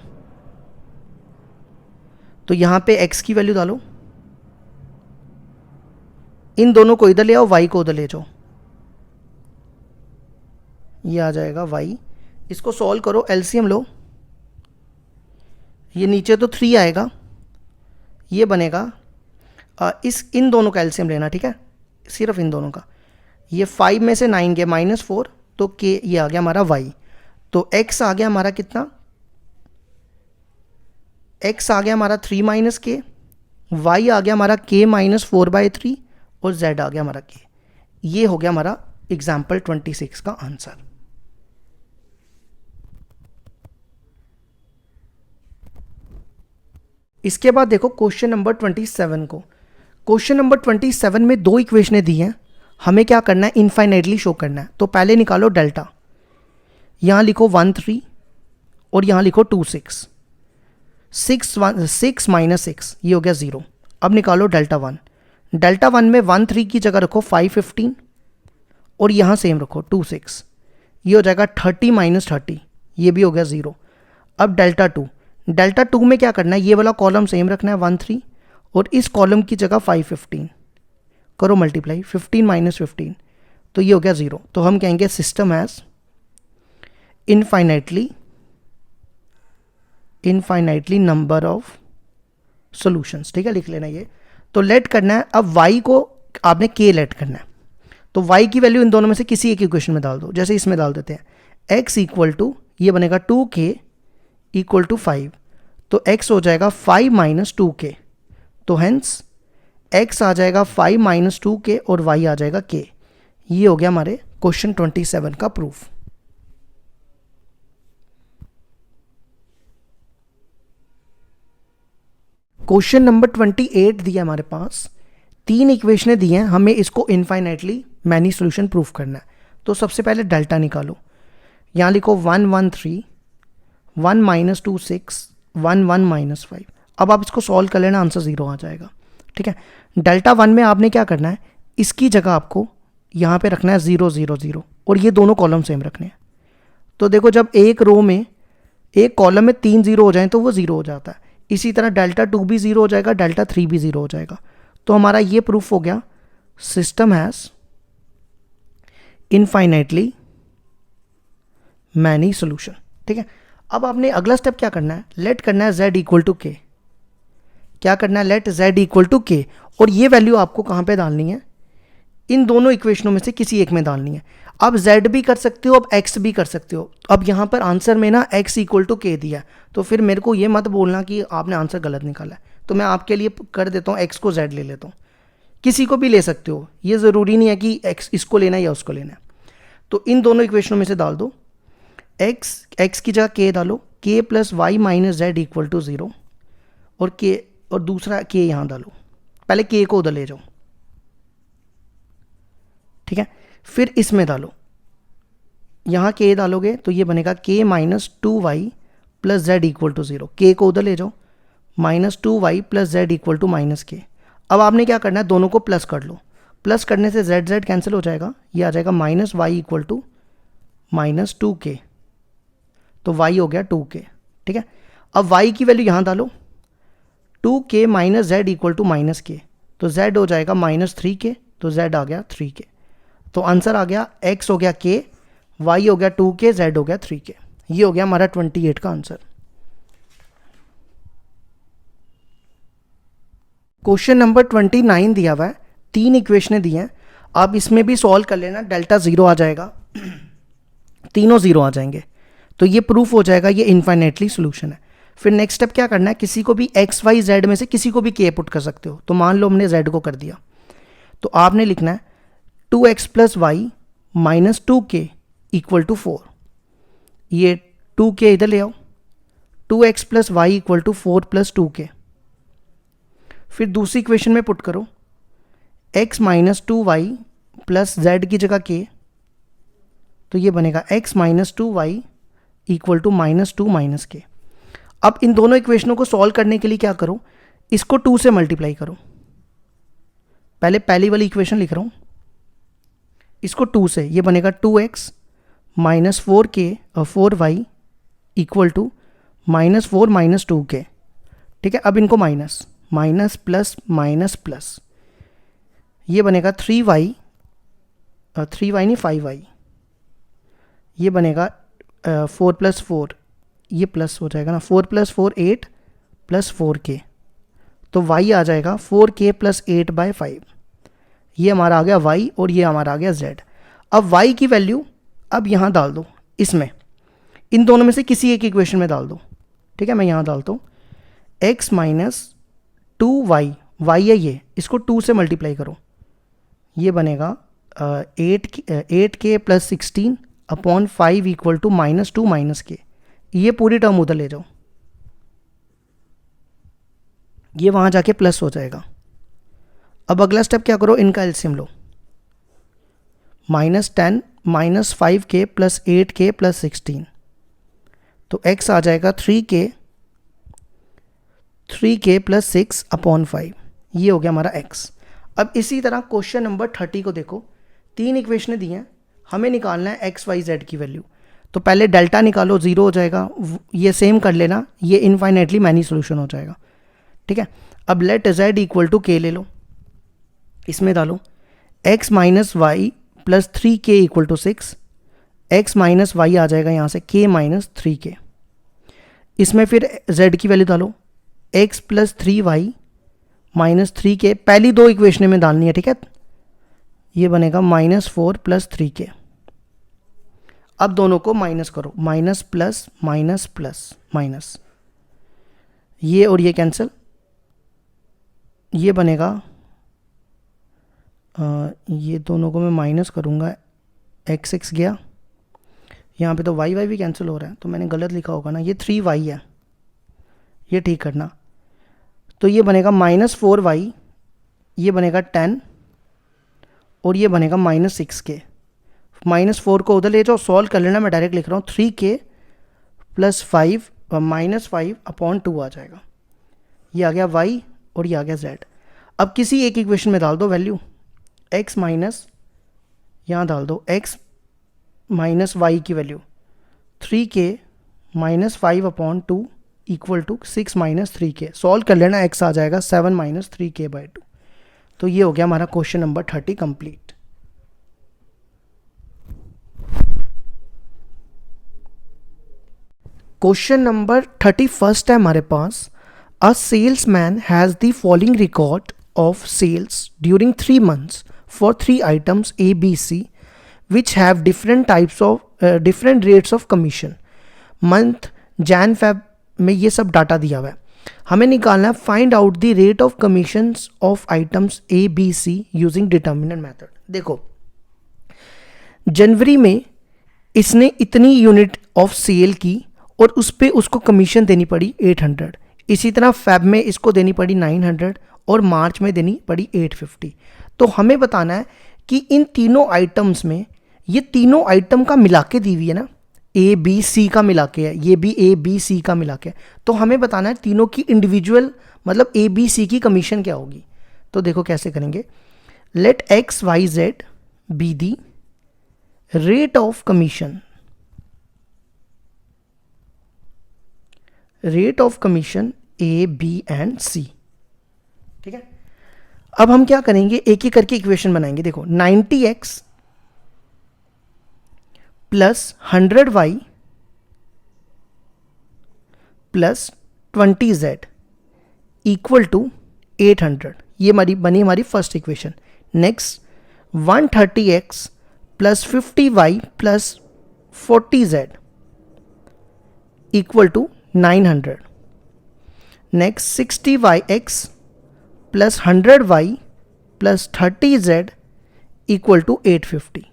तो यहां पे x की वैल्यू डालो, इन दोनों को इधर ले आओ, y को उधर ले जाओ, ये आ जाएगा y। इसको सॉल्व करो, एलसीएम लो, ये नीचे तो 3 आएगा, ये बनेगा इन दोनों का एलसीएम लेना। ठीक है, सिर्फ इन दोनों का, ये 5 में से 9 गया -4, तो k ये आ गया हमारा y। तो x आ गया हमारा कितना, x आ गया हमारा 3 - k, y आ गया हमारा k - 4/3 और z आ गया हमारा k। ये हो गया हमारा एग्जाम्पल 26 का आंसर। इसके बाद देखो क्वेश्चन नंबर 27 को। क्वेश्चन नंबर 27 में 2 इक्वेशनें दी हैं, हमें क्या करना है, इनफाइनाइटली शो करना है। तो पहले निकालो डेल्टा, यहाँ लिखो 1 3 और यहाँ लिखो 2 6, 6 - 6, ये हो गया 0। अब निकालो डेल्टा 1। डेल्टा 1 में 1 3 की जगह रखो 5 15 और यहाँ सेम रखो 2 6, ये हो जाएगा 30 - 30, ये भी हो गया 0। अब डेल्टा 2, डेल्टा 2 में क्या करना है, ये वाला कॉलम सेम रखना है 1 3 और इस कॉलम की जगह 5 15, करो मल्टीप्लाई, 15 - 15, तो ये हो गया 0। तो हम कहेंगे system has infinitely number of solutions. ठीक है, लिख लेना ये। तो लेट करना है, अब y को आपने k लेट करना है, तो y की वैल्यू इन दोनों में से किसी एक इक्वेशन में डाल दो। जैसे इसमें डाल देते हैं, x = ये बनेगा 2k = 5, तो x हो जाएगा 5 - 2k, तो हेंस x आ जाएगा 5 - 2k और y आ जाएगा k। ये हो गया हमारे क्वेश्चन 27 का प्रूफ। क्वेश्चन नंबर 28 दिया हमारे पास, 3 इक्वेशनें दी हैं, हमें इसको इनफाइनाइटली मैनी सोल्यूशन प्रूफ करना है। तो सबसे पहले डेल्टा निकालो, यहाँ लिखो 1 1 3 1 - 2 6 1 1 - 5। अब आप इसको सॉल्व कर लेना, आंसर 0 आ जाएगा। ठीक है, डेल्टा 1 में आपने क्या करना है, इसकी जगह आपको यहाँ पे रखना है 0 0 0 और ये दोनों कॉलम सेम रखने हैं। तो देखो जब एक रो में, एक कॉलम में 3 0 हो जाए तो वो 0 हो जाता है। इसी तरह डेल्टा 2 भी 0 हो जाएगा, डेल्टा 3 भी 0 हो जाएगा। तो हमारा ये प्रूफ हो गया, system has infinitely many solution. ठीक है, अब आपने अगला स्टेप क्या करना है, लेट करना है z = k। क्या करना है, लेट z = k, और ये वैल्यू आपको कहाँ पे डालनी है, इन दोनों इक्वेशनों में से किसी एक में डालनी है। अब z भी कर सकते हो, अब x भी कर सकते हो। अब यहाँ पर आंसर में ना x इक्वल टू के दिया है, तो फिर मेरे को ये मत बोलना कि आपने आंसर गलत निकाला है। तो मैं आपके लिए कर देता हूँ, x को z ले लेता हूँ। किसी को भी ले सकते हो, ये ज़रूरी नहीं है कि x इसको लेना है या उसको लेना है। तो इन दोनों इक्वेशनों में से डाल दो, x की जगह k डालो, k plus y minus z equal to 0, और k और दूसरा k यहाँ डालो। पहले k को उधर ले जाओ, ठीक है। फिर इसमें डालो, यहाँ k डालोगे तो ये बनेगा k minus 2y plus z equal to 0। k को उधर ले जाओ, minus 2y plus z equal to minus k। अब आपने क्या करना है, दोनों को प्लस कर लो। प्लस करने से z z कैंसिल हो जाएगा, ये आ जाएगा minus y equal to minus 2k, तो y हो गया 2k, ठीक है। अब y की वैल्यू यहाँ डालो, 2k minus z equal to minus k, तो z हो जाएगा माइनस 3k, तो z आ गया 3k। तो आंसर आ गया x हो गया k, y हो गया 2k, z हो गया 3k। ये हो गया हमारा 28 का आंसर। क्वेश्चन नंबर 29 दिया हुआ है, 3 इक्वेशनें दी हैं। आप इसमें भी सॉल्व कर लेना, डेल्टा 0 आ जाएगा, तीनों 0 आ जाएंगे, तो ये प्रूफ हो जाएगा ये इनफाइनाइटली सोल्यूशन है। फिर नेक्स्ट स्टेप क्या करना है, किसी को भी x y z में से किसी को भी k पुट कर सकते हो। तो मान लो हमने z को कर दिया, तो आपने लिखना है 2x plus y minus 2k equal to 4। ये 2k इधर ले आओ, 2x plus y equal to 4 plus 2k। फिर दूसरी इक्वेशन में पुट करो, x minus 2y plus z की जगह k, तो ये बनेगा x minus 2y equal to minus 2 minus k। अब इन दोनों इक्वेशनों को सॉल्व करने के लिए क्या करो, इसको 2 से मल्टीप्लाई करो। पहले पहली वाली इक्वेशन लिख रहा हूँ, इसको 2 से, ये बनेगा 2x माइनस 4k और 4y equal to minus 4 minus 2k, ठीक है। अब इनको minus minus plus minus plus, ये बनेगा 3y, 3y नहीं 5y, ये बनेगा 4 प्लस 4, ये प्लस हो जाएगा ना, 4 प्लस 4 8 प्लस 4k, तो y आ जाएगा 4k प्लस 8 बाई 5। ये हमारा आ गया y और ये हमारा आ गया z। अब y की वैल्यू अब यहाँ डाल दो, इसमें इन दोनों में से किसी एक इक्वेशन में डाल दो, ठीक है। मैं यहाँ डालता हूँ x माइनस 2y, y है ये, इसको 2 से मल्टीप्लाई करो, ये बनेगा 8k plus 16 upon 5 equal to minus 2 minus k। ये पूरी टर्म उधर ले जाओ, ये वहाँ जाके प्लस हो जाएगा। अब अगला स्टेप क्या करो, इनका एलसीएम लो, minus 10 minus 5k plus 8k plus 16, तो x आ जाएगा 3k प्लस 6 अपॉन 5। ये हो गया हमारा x। अब इसी तरह क्वेश्चन नंबर 30 को देखो, 3 इक्वेशनें दी हैं, हमें निकालना है x y z की वैल्यू। तो पहले डेल्टा निकालो, 0 हो जाएगा, ये सेम कर लेना, ये इनफाइनाइटली मैनी सोल्यूशन हो जाएगा, ठीक है। अब let z equal to k ले लो, इसमें डालो x minus Y plus 3k equal to 6, x minus Y आ जाएगा यहाँ से k माइनस 3k। इसमें फिर z की वैल्यू डालो, x plus 3y minus 3k, पहली 2 इक्वेशन में डालनी है, ठीक है। ये बनेगा माइनस 4 प्लस 3k। अब दोनों को माइनस करो, minus plus minus plus minus, ये और ये कैंसिल, ये बनेगा ये दोनों को मैं माइनस करूँगा, x गया, यहाँ पे तो y भी कैंसिल हो रहा है, तो मैंने गलत लिखा होगा ना, ये 3y है, ये ठीक करना। तो ये बनेगा माइनस 4y, ये बनेगा 10 और ये बनेगा माइनस 6k। माइनस 4 को उधर ले जाओ, सॉल्व कर लेना, मैं डायरेक्ट लिख रहा हूँ 3k प्लस 5 माइनस 5 अपॉन 2 आ जाएगा। ये आ गया y और ये आ गया z। अब किसी एक इक्वेशन में डाल दो वैल्यू, x माइनस, यहाँ डाल दो x माइनस वाई की value 3k minus 5 upon 2 equal to 6 minus 3k। Solve कर लेना, x आ जाएगा 7 माइनस 3k बाई 2। तो ये हो गया हमारा question number 30 complete. Question number 31 है हमारे पास। A salesman has the following record of sales during 3 months for 3 items A, B, C which have different types of different rates of commission. Month Jan Feb में ये सब data दिया हुआ है, हमें निकालना है find out the rate of commissions of items A B C using determinant method. देखो जनवरी में इसने इतनी यूनिट ऑफ सेल की और उस पर उसको कमीशन देनी पड़ी 800. इसी तरह फेब में इसको देनी पड़ी 900 और मार्च में देनी पड़ी 850. तो हमें बताना है कि इन तीनों आइटम्स में, ये तीनों आइटम का मिला के दी हुई है ना, ए बी सी का मिला के है, ये भी ए बी सी का मिला के है. तो हमें बताना है तीनों की इंडिविजुअल मतलब ए बी सी की कमीशन क्या होगी. तो देखो कैसे करेंगे. Let x Y Z be the rate of commission, rate of commission A B and C. ठीक है, अब हम क्या करेंगे, एक एक करके इक्वेशन बनाएंगे. देखो 90x plus 100y plus 20z equal to 800. ये हमारी बनी हमारी first equation. Next 130x plus 50y plus 40z equal to 900. Next 60yx plus 100y plus 30z equal to 850.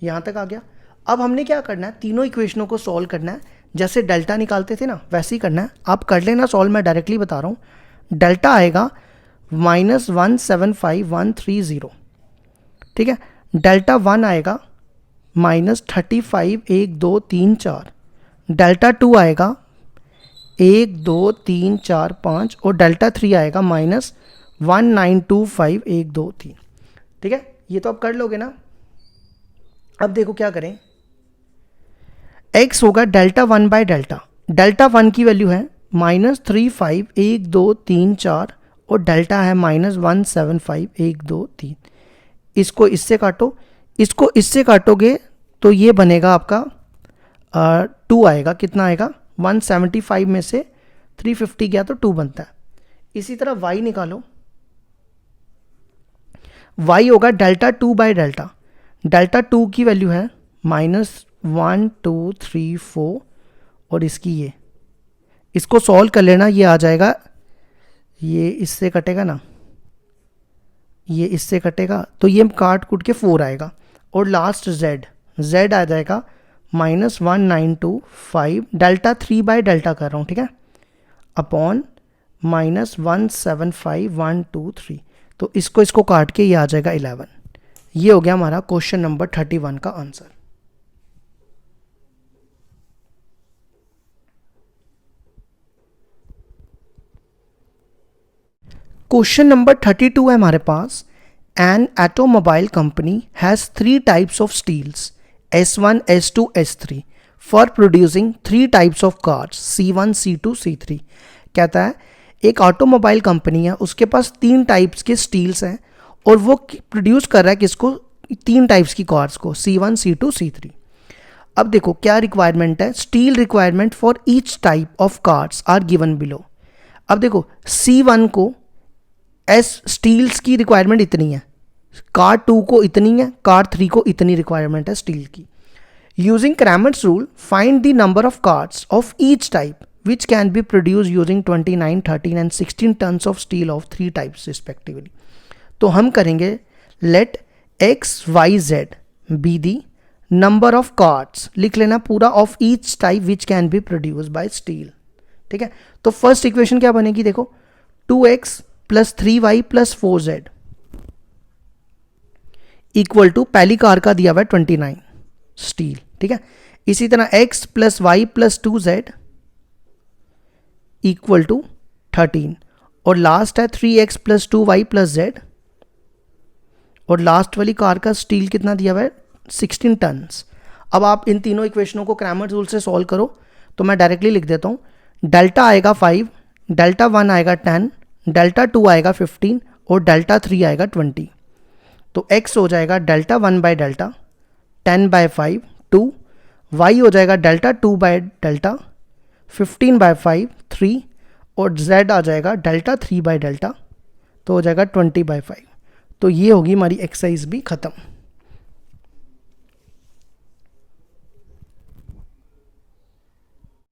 यहाँ तक आ गया. अब हमने क्या करना है, तीनों इक्वेशनों को सॉल्व करना है. जैसे डेल्टा निकालते थे ना वैसे ही करना है. आप कर लेना सॉल्व, मैं डायरेक्टली बता रहा हूँ. डेल्टा आएगा -175130. ठीक है, डेल्टा 1 आएगा -35 1 2 3 4. डेल्टा 2 आएगा 1 2 3 4 5 और डेल्टा 3 आएगा -1925 1 2 3. ठीक है, ये तो आप कर लोगे ना. अब देखो क्या करें. x होगा डेल्टा 1 बाय डेल्टा. डेल्टा 1 की वैल्यू है -35 1 2 3 4 और डेल्टा है -175 1 2 3. इसको इससे काटो, इसको इससे काटोगे तो ये बनेगा आपका 2 आएगा. कितना आएगा, 175 में से 350 गया तो 2 बनता है. इसी तरह y निकालो. y होगा डेल्टा 2 बाय डेल्टा. डेल्टा 2 की वैल्यू है -1 2 3 4 और इसकी ये, इसको सॉल्व कर लेना. ये आ जाएगा, ये इससे कटेगा ना, ये इससे कटेगा तो ये काट कूट के 4 आएगा. और लास्ट z आ जाएगा -1925 डेल्टा 3 बाय डेल्टा कर रहा हूँ. ठीक है, अपॉन -175 1 2 3. तो इसको काट के ये आ जाएगा 11. ये हो गया हमारा क्वेश्चन नंबर 31 का आंसर. क्वेश्चन नंबर 32 है हमारे पास. An automobile company has 3 types of steels S1 S2 S3 for producing 3 types of cars C1 C2 C3. कहता है एक ऑटोमोबाइल कंपनी है, उसके पास 3 टाइप्स के स्टील्स हैं और वो प्रोड्यूस कर रहा है किसको, 3 टाइप्स की कार्स को C1 C2 C3. अब देखो क्या रिक्वायरमेंट है. Steel requirement for each type of cars are given below. अब देखो C1 को स्टील्स की रिक्वायरमेंट इतनी है, कार 2 को इतनी है, कार 3 को इतनी रिक्वायरमेंट है स्टील की. Using Cramer's rule find the number of cars of each type which can be produce using 29 13 and 16 tons of steel of 3 types respectively. तो हम करेंगे let x Y Z be the number of cards, लिख लेना पूरा, of each type which can be produce by steel. ठीक है, तो first equation क्या बनेगी, देखो 2x plus 3y plus 4z equal to पहली कार का दिया हुआ है 29 स्टील. ठीक है, इसी तरह x plus y plus 2z equal to 13 और लास्ट है 3x plus 2y plus z और लास्ट वाली कार का स्टील कितना दिया हुआ है 16 टन्स. अब आप इन तीनों इक्वेशनों को क्रैमर्स रूल से सॉल्व करो तो मैं डायरेक्टली लिख देता हूँ. डेल्टा आएगा 5, डेल्टा 1 आएगा 10, डेल्टा 2 आएगा 15 और डेल्टा 3 आएगा 20. तो x हो जाएगा delta 1 by delta 10 by 5 2, y हो जाएगा डेल्टा 2 बाय डेल्टा 15 बाय 5 3 और z आ जाएगा डेल्टा 3 बाय डेल्टा, तो हो जाएगा 20 बाय 5. तो ये होगी हमारी एक्सरसाइज भी ख़त्म।